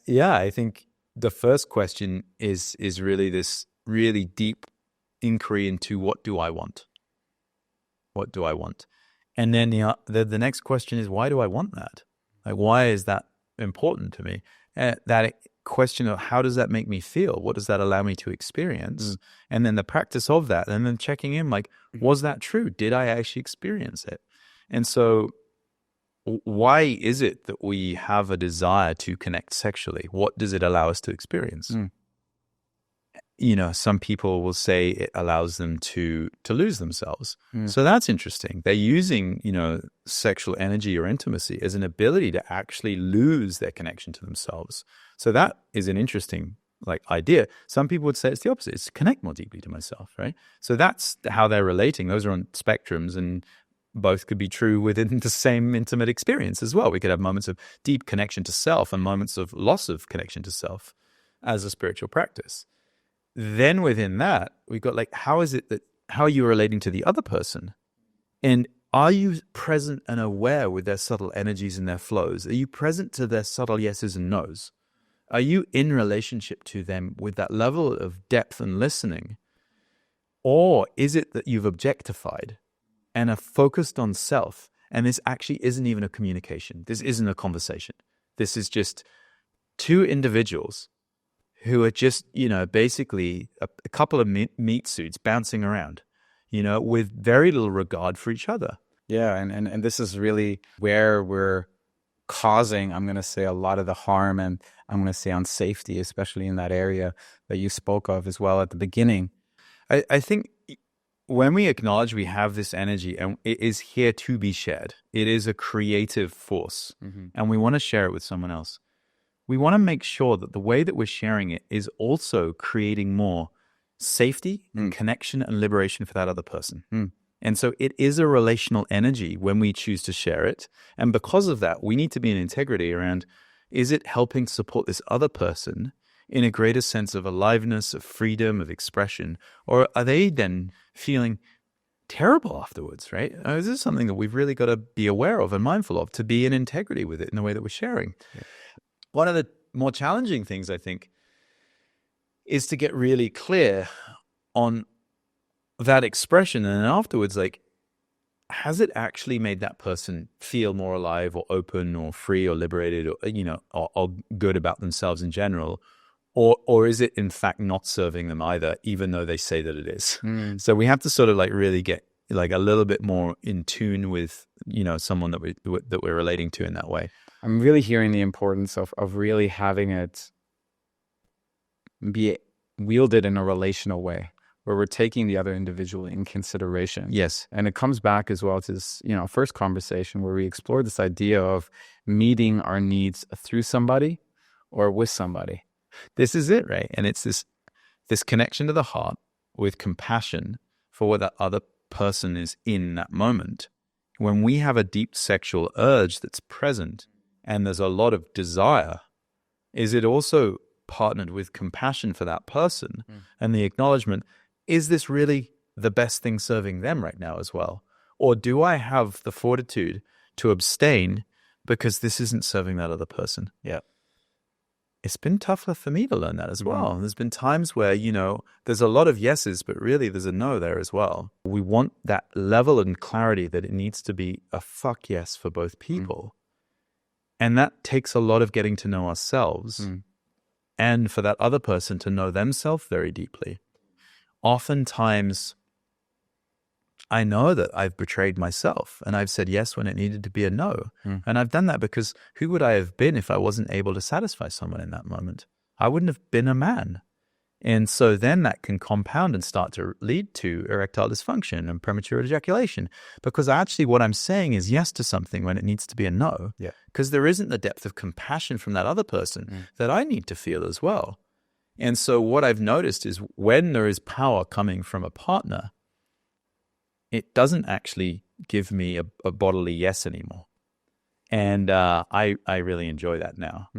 yeah, I think the first question is really this really deep inquiry into what do I want? What do I want? And then the next question is, why do I want that? Like, why is that important to me? That question of how does that make me feel? What does that allow me to experience? And then the practice of that, and then checking in, like, was that true? Did I actually experience it? And so why is it that we have a desire to connect sexually? What does it allow us to experience? Some people will say it allows them to lose themselves. So that's interesting. They're using, sexual energy or intimacy as an ability to actually lose their connection to themselves. So that is an interesting idea. Some people would say it's the opposite. It's to connect more deeply to myself, right? So that's how they're relating. Those are on spectrums, and both could be true within the same intimate experience as well. We could have moments of deep connection to self and moments of loss of connection to self as a spiritual practice. Then within that, we've got how are you relating to the other person? And are you present and aware with their subtle energies and their flows? Are you present to their subtle yeses and nos? Are you in relationship to them with that level of depth and listening? Or is it that you've objectified and are focused on self, and this actually isn't even a communication? This isn't a conversation. This is just two individuals who are just, basically a couple of meat suits bouncing around, with very little regard for each other. Yeah, and this is really where we're causing, I'm going to say, a lot of the harm, and I'm going to say unsafety, especially in that area that you spoke of as well at the beginning. I think when we acknowledge we have this energy and it is here to be shared, it is a creative force, and we want to share it with someone else. We want to make sure that the way that we're sharing it is also creating more safety and connection and liberation for that other person. And so it is a relational energy when we choose to share it. And because of that, we need to be in integrity around, is it helping support this other person in a greater sense of aliveness, of freedom, of expression? Or are they then feeling terrible afterwards, right? This is something that we've really got to be aware of and mindful of, to be in integrity with it in the way that we're sharing. Yeah. One of the more challenging things, I think, is to get really clear on that expression, and then afterwards, has it actually made that person feel more alive or open or free or liberated or good about themselves in general? Or is it in fact not serving them either, even though they say that it is? So we have to sort of really get a little bit more in tune with, someone that we're relating to in that way. I'm really hearing the importance of really having it be wielded in a relational way, where we're taking the other individual in consideration. Yes. And it comes back as well to this, first conversation where we explored this idea of meeting our needs through somebody or with somebody. This is it, right? And it's this connection to the heart with compassion for what that other person is in that moment. When we have a deep sexual urge that's present and there's a lot of desire, is it also partnered with compassion for that person and the acknowledgement, is this really the best thing serving them right now as well? Or do I have the fortitude to abstain because this isn't serving that other person? Yeah. It's been tougher for me to learn that as well. There's been times where, there's a lot of yeses, but really there's a no there as well. We want that level and clarity that it needs to be a fuck yes for both people. And that takes a lot of getting to know ourselves and for that other person to know themselves very deeply. Oftentimes I know that I've betrayed myself and I've said yes when it needed to be a no. And I've done that because who would I have been if I wasn't able to satisfy someone in that moment? I wouldn't have been a man. And so then that can compound and start to lead to erectile dysfunction and premature ejaculation, because actually what I'm saying is yes to something when it needs to be a no, because there isn't the depth of compassion from that other person that I need to feel as well. And so what I've noticed is when there is power coming from a partner, it doesn't actually give me a bodily yes anymore. And I really enjoy that now,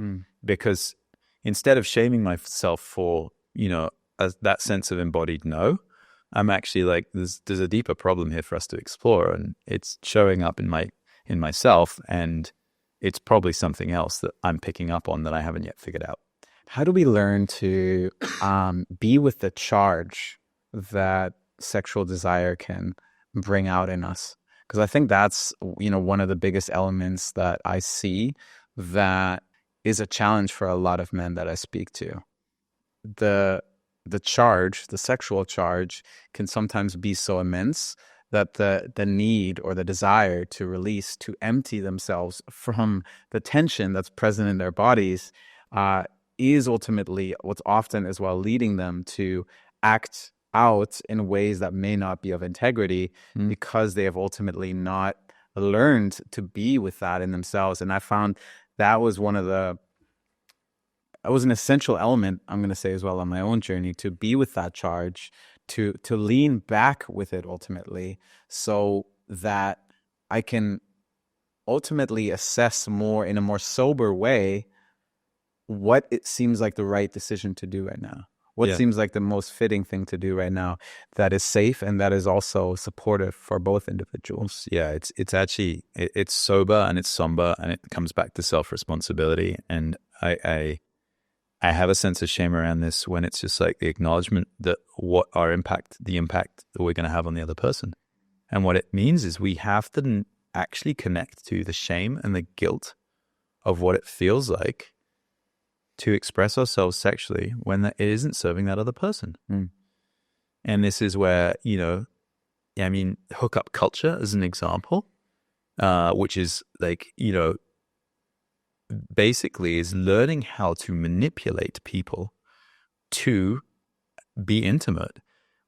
because instead of shaming myself for, that sense of embodied no, I'm actually like, there's a deeper problem here for us to explore, and it's showing up in myself, and it's probably something else that I'm picking up on that I haven't yet figured out. How do we learn to be with the charge that sexual desire can bring out in us? Because I think that's, one of the biggest elements that I see that is a challenge for a lot of men that I speak to. The charge, the sexual charge, can sometimes be so immense that the need or the desire to release, to empty themselves from the tension that's present in their bodies is ultimately what's often as well leading them to act out in ways that may not be of integrity, because they have ultimately not learned to be with that in themselves. And I found that was an essential element, I'm going to say as well, on my own journey, to be with that charge, to lean back with it ultimately, so that I can ultimately assess more in a more sober way what it seems like the right decision to do right now. What seems like the most fitting thing to do right now that is safe and that is also supportive for both individuals. Yeah, it's actually, it's sober and it's somber, and it comes back to self-responsibility. And I have a sense of shame around this when it's just like the acknowledgement that the impact that we're going to have on the other person. And what it means is we have to actually connect to the shame and the guilt of what it feels like to express ourselves sexually when it isn't serving that other person. And this is where, hookup culture as an example, which is like, basically is learning how to manipulate people to be intimate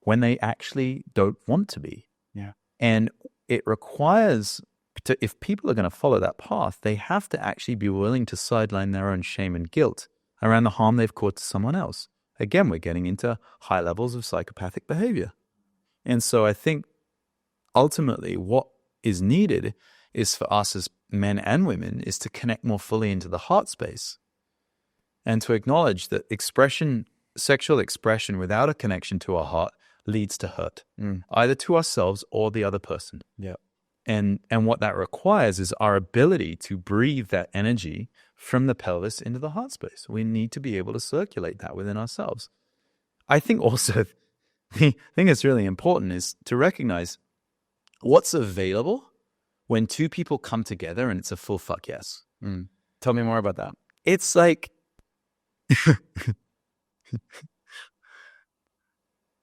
when they actually don't want to be. Yeah. And it requires, if people are going to follow that path, they have to actually be willing to sideline their own shame and guilt around the harm they've caused to someone else. Again, we're getting into high levels of psychopathic behavior. And so I think ultimately what is needed is for us as men and women is to connect more fully into the heart space, and to acknowledge that sexual expression without a connection to our heart leads to hurt, either to ourselves or the other person. Yeah. And what that requires is our ability to breathe that energy from the pelvis into the heart space. We need to be able to circulate that within ourselves. I think also the thing that's really important is to recognize what's available when two people come together and it's a full fuck yes. Tell me more about that. It's like,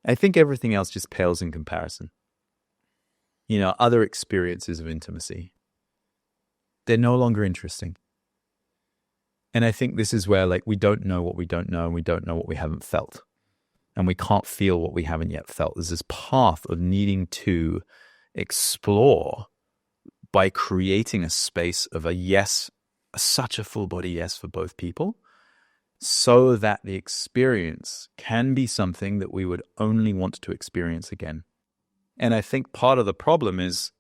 I think everything else just pales in comparison. Other experiences of intimacy, they're no longer interesting. And I think this is where like we don't know what we don't know, and we don't know what we haven't felt. And we can't feel what we haven't yet felt. There's this path of needing to explore by creating a space of a yes, such a full body yes for both people, so that the experience can be something that we would only want to experience again. And I think part of the problem is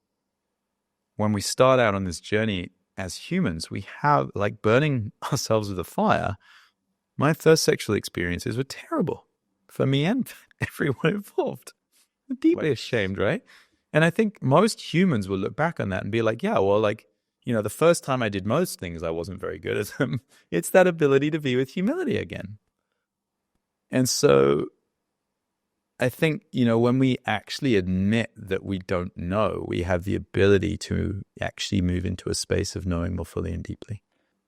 when we start out on this journey as humans, we have like burning ourselves with a fire. My first sexual experiences were terrible for me and everyone involved. I'm deeply ashamed, right? And I think most humans will look back on that and be like, yeah, well, like, the first time I did most things, I wasn't very good at them. It's that ability to be with humility again. And so I think, when we actually admit that we don't know, we have the ability to actually move into a space of knowing more fully and deeply.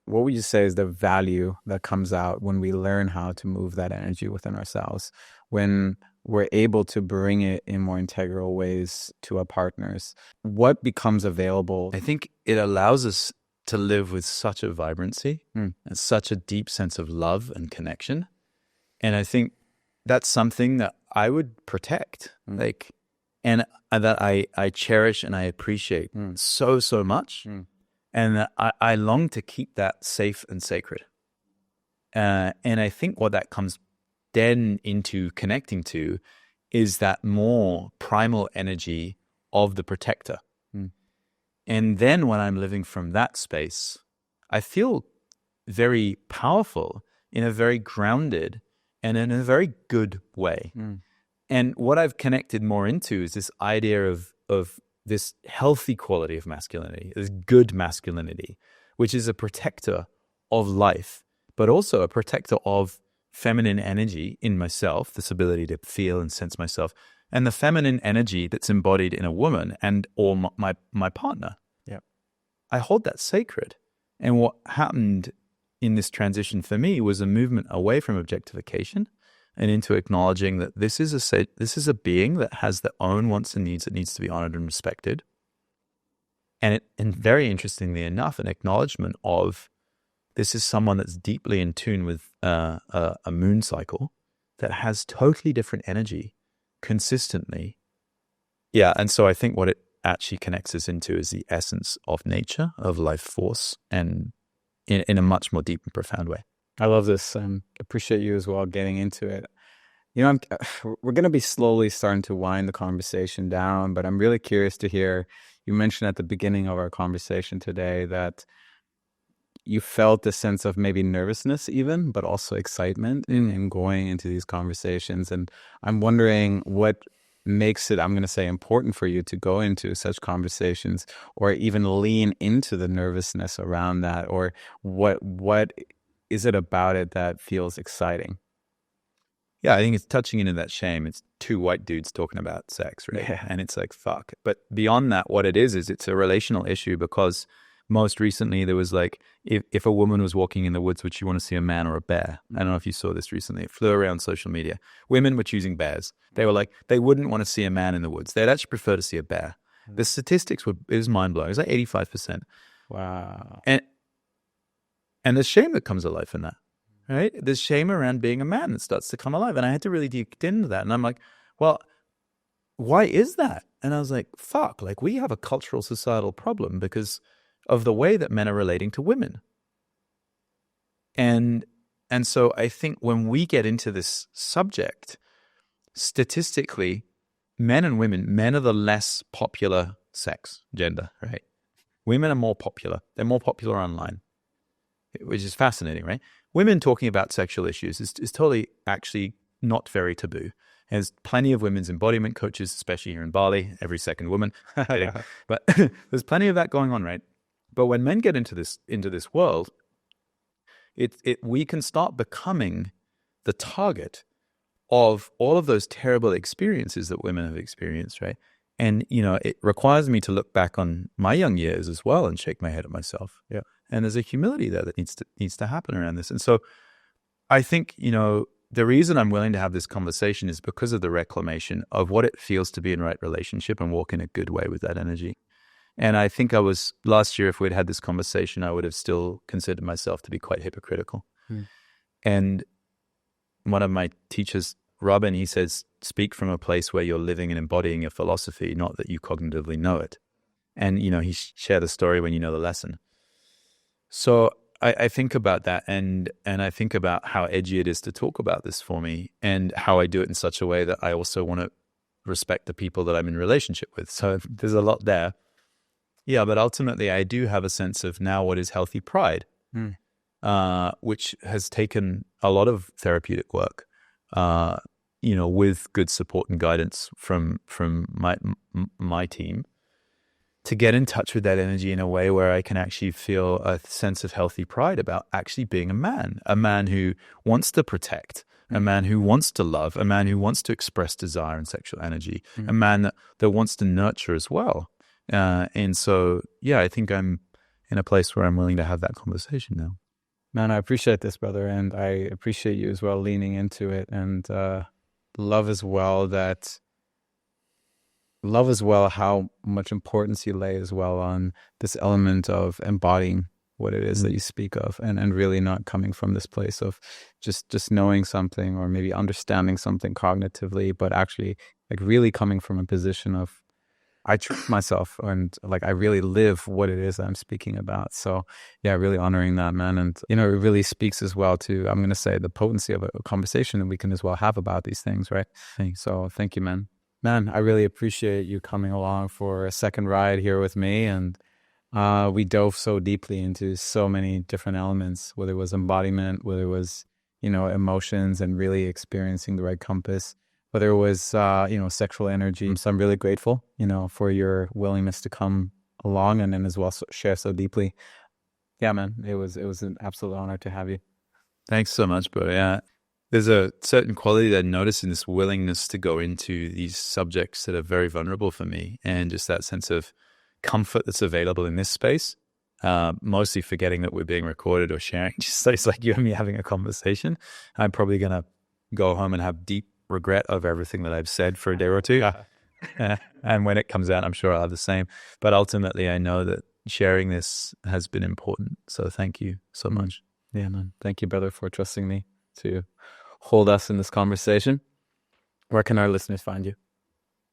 What would you say is the value that comes out when we learn how to move that energy within ourselves? When we're able to bring it in more integral ways to our partners, what becomes available? I think it allows us to live with such a vibrancy and such a deep sense of love and connection. And I think that's something that I would protect, like, and that I cherish and I appreciate so much. And that I long to keep that safe and sacred. And I think what that comes then into connecting to is that more primal energy of the protector. And then when I'm living from that space, I feel very powerful in a very grounded and in a very good way. And what I've connected more into is this idea of this healthy quality of masculinity, this good masculinity, which is a protector of life, but also a protector of feminine energy in myself, this ability to feel and sense myself, and the feminine energy that's embodied in a woman and or my partner. Yeah, I hold that sacred. And what happened in this transition for me was a movement away from objectification and into acknowledging that this is a being that has their own wants and needs that needs to be honored and respected. And very interestingly enough, an acknowledgement of this is someone that's deeply in tune with a moon cycle that has totally different energy consistently. Yeah, and so I think what it actually connects us into is the essence of nature, of life force, and in a much more deep and profound way. I love this. Appreciate you as well getting into it. You know, we're going to be slowly starting to wind the conversation down, but I'm really curious to hear, you mentioned at the beginning of our conversation today that you felt a sense of maybe nervousness even, but also excitement in going into these conversations. And I'm wondering what makes it, I'm going to say, important for you to go into such conversations or even lean into the nervousness around that, or what is it about it that feels exciting? Yeah, I think it's touching into that shame. It's two white dudes talking about sex, right? Yeah. And it's like, fuck. But beyond that, what it is it's a relational issue, because most recently there was like, if a woman was walking in the woods, would she want to see a man or a bear? I don't know if you saw this recently. It flew around social media. Women were choosing bears. They were like, they wouldn't want to see a man in the woods. They'd actually prefer to see a bear. The statistics it was mind-blowing. It was like 85%. Wow. And there's shame that comes alive in that. Right? There's shame around being a man that starts to come alive. And I had to really dig into that. And I'm like, well, why is that? And I was like, fuck, like we have a cultural societal problem because of the way that men are relating to women. And so I think when we get into this subject, statistically, men and women, men are the less popular sex, gender, right? Women are more popular. They're more popular online, which is fascinating, right? Women talking about sexual issues is totally actually not very taboo. There's plenty of women's embodiment coaches, especially here in Bali, every second woman. But there's plenty of that going on, right? But when men get into this world, we can start becoming the target of all of those terrible experiences that women have experienced, right? And, you know, it requires me to look back on my young years as well and shake my head at myself. Yeah. And there's a humility there that needs to happen around this. And so I think, you know, the reason I'm willing to have this conversation is because of the reclamation of what it feels to be in right relationship and walk in a good way with that energy. And I think last year, if we'd had this conversation, I would have still considered myself to be quite hypocritical. And one of my teachers, Robin, he says, speak from a place where you're living and embodying your philosophy, not that you cognitively know it. And, you know, he shared the story when you know the lesson. So I think about that, and I think about how edgy it is to talk about this for me, and how I do it in such a way that I also want to respect the people that I'm in relationship with. So there's a lot there. Yeah, but ultimately I do have a sense of now what is healthy pride, which has taken a lot of therapeutic work, you know, with good support and guidance from my team, to get in touch with that energy in a way where I can actually feel a sense of healthy pride about actually being a man who wants to protect, a man who wants to love, a man who wants to express desire and sexual energy, a man that wants to nurture as well. And so, yeah, I think I'm in a place where I'm willing to have that conversation now. Man, I appreciate this, brother. And I appreciate you as well leaning into it and love as well how much importance you lay as well on this element of embodying what it is that you speak of, and really not coming from this place of just knowing something or maybe understanding something cognitively, but actually like really coming from a position of I trust myself and like I really live what it is that I'm speaking about. So yeah, really honoring that, man. And it really speaks as well to, I'm going to say, the potency of a conversation that we can as well have about these things, right? So thank you, man. Man, I really appreciate you coming along for a second ride here with me. And we dove so deeply into so many different elements, whether it was embodiment, whether it was, emotions and really experiencing the right compass, whether it was, sexual energy. So I'm really grateful, for your willingness to come along and then as well share so deeply. Yeah, man, it was an absolute honor to have you. Thanks so much, bro. Yeah. There's a certain quality that I notice in this willingness to go into these subjects that are very vulnerable for me, and just that sense of comfort that's available in this space, mostly forgetting that we're being recorded or sharing. Just so it's like you and me having a conversation. I'm probably going to go home and have deep regret of everything that I've said for a day or two. And when it comes out, I'm sure I'll have the same. But ultimately, I know that sharing this has been important. So thank you so much. Yeah, man. Thank you, brother, for trusting me to hold us in this conversation. Where can our listeners find you?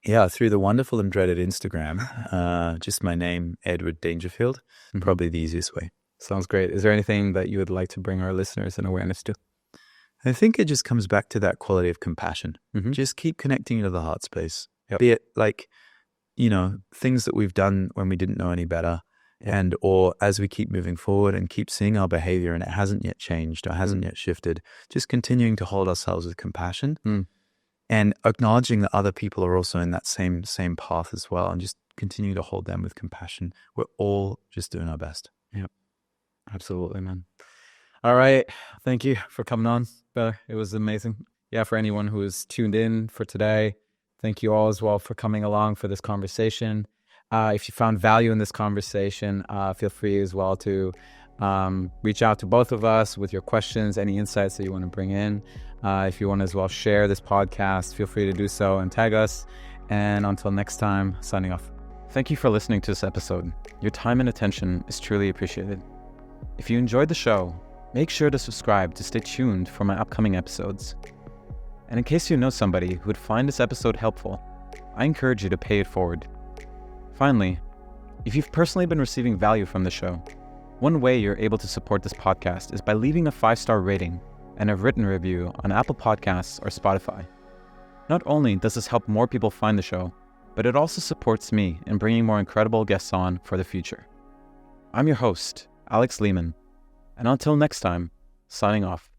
Yeah, through the wonderful and dreaded Instagram. Just my name, Edward Dangerfield. Probably the easiest way. Sounds great. Is there anything that you would like to bring our listeners an awareness to? I think it just comes back to that quality of compassion. Just keep connecting to the heart space. Be it like, things that we've done when we didn't know any better, or as we keep moving forward and keep seeing our behavior and it hasn't yet changed or hasn't yet shifted, just continuing to hold ourselves with compassion and acknowledging that other people are also in that same path as well, and just continue to hold them with compassion. We're all just doing our best. Yep. Absolutely, man. All right. Thank you for coming on, brother. It was amazing. Yeah, for anyone who is tuned in for today, thank you all as well for coming along for this conversation. If you found value in this conversation, feel free as well to reach out to both of us with your questions, any insights that you want to bring in. If you want to as well share this podcast, feel free to do so and tag us. And until next time, signing off. Thank you for listening to this episode. Your time and attention is truly appreciated. If you enjoyed the show, make sure to subscribe to stay tuned for my upcoming episodes. And in case you know somebody who would find this episode helpful, I encourage you to pay it forward. Finally, if you've personally been receiving value from the show, one way you're able to support this podcast is by leaving a 5-star rating and a written review on Apple Podcasts or Spotify. Not only does this help more people find the show, but it also supports me in bringing more incredible guests on for the future. I'm your host, Alex Lehman, and until next time, signing off.